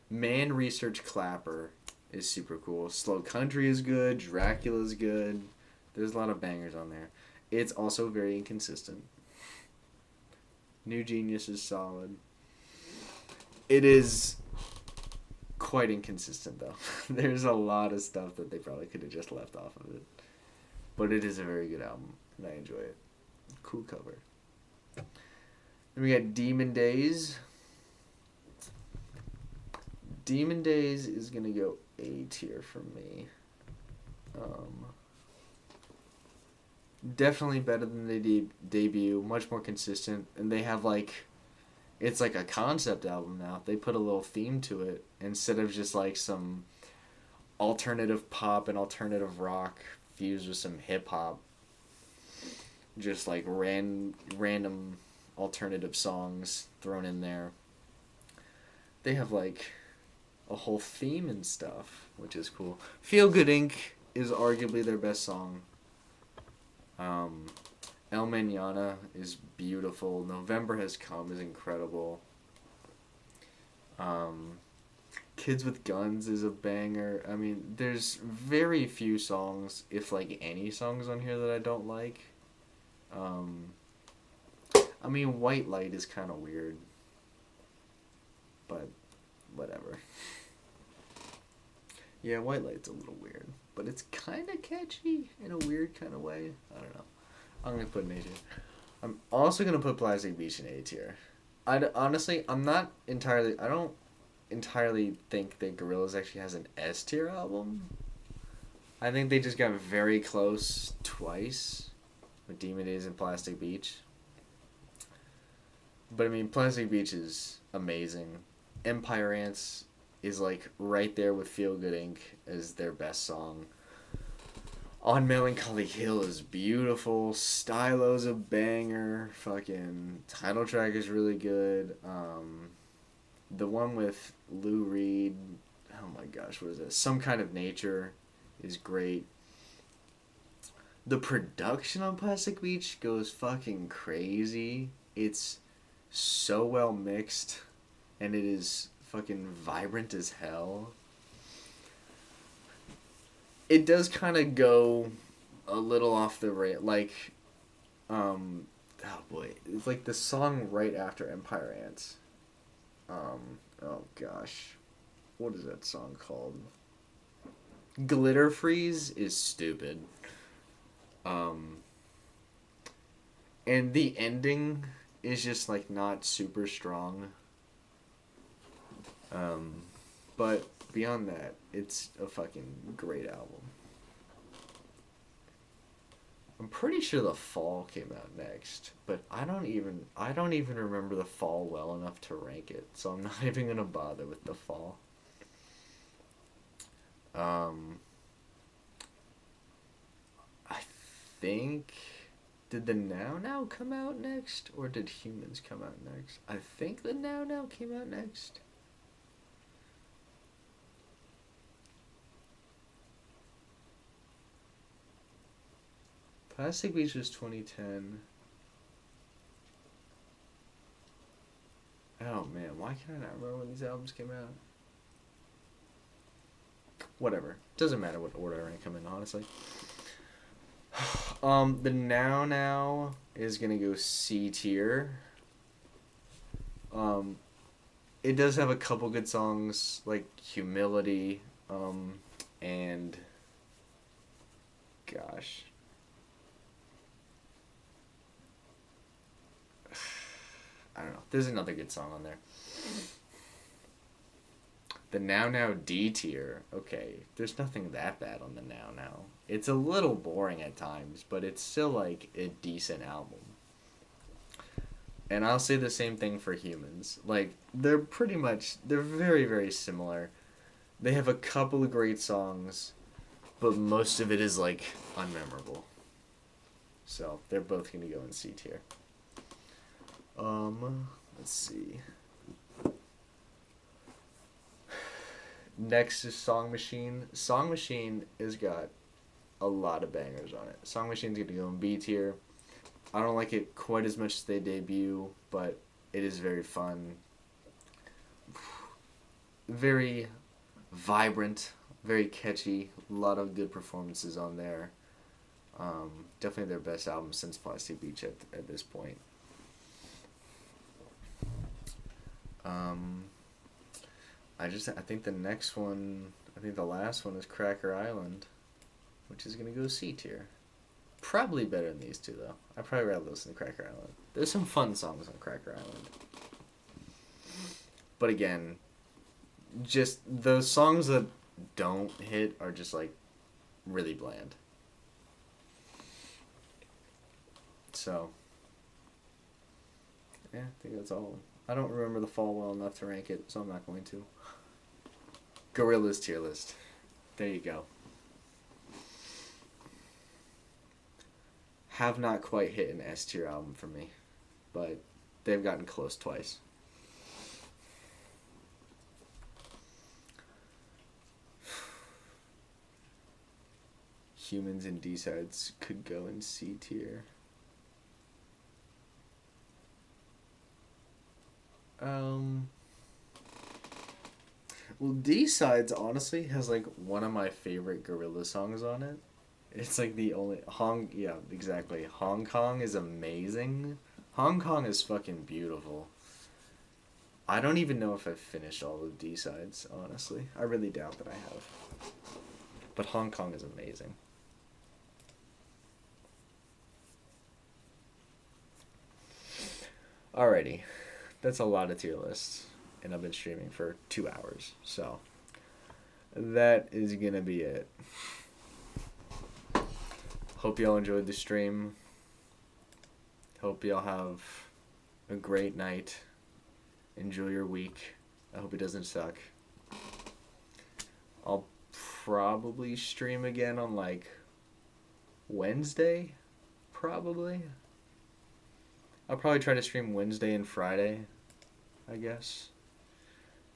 Man Research Clapper is super cool. Slow Country is good. Dracula's good. There's a lot of bangers on there. It's also very inconsistent. New Genius is solid. It is quite inconsistent, though. There's a lot of stuff that they probably could have just left off of it. But it is a very good album, and I enjoy it. Cool cover. Then we got Demon Days. Demon Days is going to go A tier for me. Definitely better than the debut. Much more consistent. And they have like... It's like a concept album now. They put a little theme to it. Instead of just like some alternative pop and alternative rock fused with some hip-hop. Just like random alternative songs thrown in there. They have like... a whole theme and stuff, which is cool. Feel Good Inc. is arguably their best song. El Mañana is beautiful. November Has Come is incredible. Kids with Guns is a banger. I mean, there's very few songs, if like any songs on here that I don't like. I mean, White Light is kind of weird. But, whatever. Yeah, White Light's a little weird, but it's kind of catchy in a weird kind of way. I don't know. I'm going to put an A tier. I'm also going to put Plastic Beach in A tier. Honestly, I don't entirely think that Gorillaz actually has an S tier album. I think they just got very close twice with Demon Days and Plastic Beach. But I mean, Plastic Beach is amazing. Empire Ants is like right there with Feel Good Inc. as their best song. On Melancholy Hill is beautiful. Stylo's a banger. Fucking title track is really good. The one with Lou Reed, oh my gosh, what is it? Some Kind of Nature is great. The production on Plastic Beach goes fucking crazy. It's so well mixed, and it is fucking vibrant as hell. It does kind of go a little off the rail, like, oh boy, it's like the song right after Empire Ants. Oh gosh, what is that song called? Glitter Freeze is stupid. And the ending is just like not super strong. But beyond that, it's a fucking great album. I'm pretty sure The Fall came out next, but I don't even remember The Fall well enough to rank it, so I'm not even gonna bother with The Fall. I think, did the Now Now come out next, or did Humans come out next? I think the Now Now came out next. Plastic Beach was 2010. Oh man, why can I not remember when these albums came out? Whatever. Doesn't matter what order I rank them in, honestly. The Now Now is gonna go C tier. It does have a couple good songs like Humility, and gosh. I don't know. There's another good song on there. The Now Now D tier. Okay, there's nothing that bad on the Now Now. It's a little boring at times, but it's still like a decent album. And I'll say the same thing for Humans. Like, they're very, very similar. They have a couple of great songs, but most of it is like unmemorable. So they're both gonna go in C tier. Let's see. Next is Song Machine. Song Machine has got a lot of bangers on it. Song Machine's gonna go in B tier. I don't like it quite as much as they debut, but it is very fun. Very vibrant, very catchy. A lot of good performances on there. Definitely their best album since Plastic Beach at this point. I think the next one, I think the last one is Cracker Island, which is gonna go C tier. Probably better than these two though. I'd probably rather listen to Cracker Island. There's some fun songs on Cracker Island. But again, just those songs that don't hit are just like really bland. So, yeah, I think that's all. I don't remember The Fall well enough to rank it, so I'm not going to. Gorillaz tier list. There you go. Have not quite hit an S tier album for me, but they've gotten close twice. Humans and D-sides could go in C tier. Well, D-sides honestly has like one of my favorite Gorillaz songs on it. It's like the only yeah, exactly. Hong Kong is amazing. Hong Kong is fucking beautiful. I don't even know if I've finished all of D-sides, honestly. I really doubt that I have. But Hong Kong is amazing. Alrighty. That's a lot of tier lists. And I've been streaming for 2 hours. So, that is gonna be it. Hope y'all enjoyed the stream. Hope y'all have a great night. Enjoy your week. I hope it doesn't suck. I'll probably stream again on like Wednesday, probably. I'll probably try to stream Wednesday and Friday, I guess.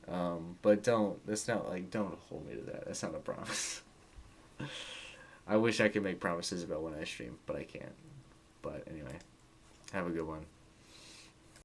But that's not like, don't hold me to that. That's not a promise. I wish I could make promises about when I stream, but I can't. But anyway, have a good one.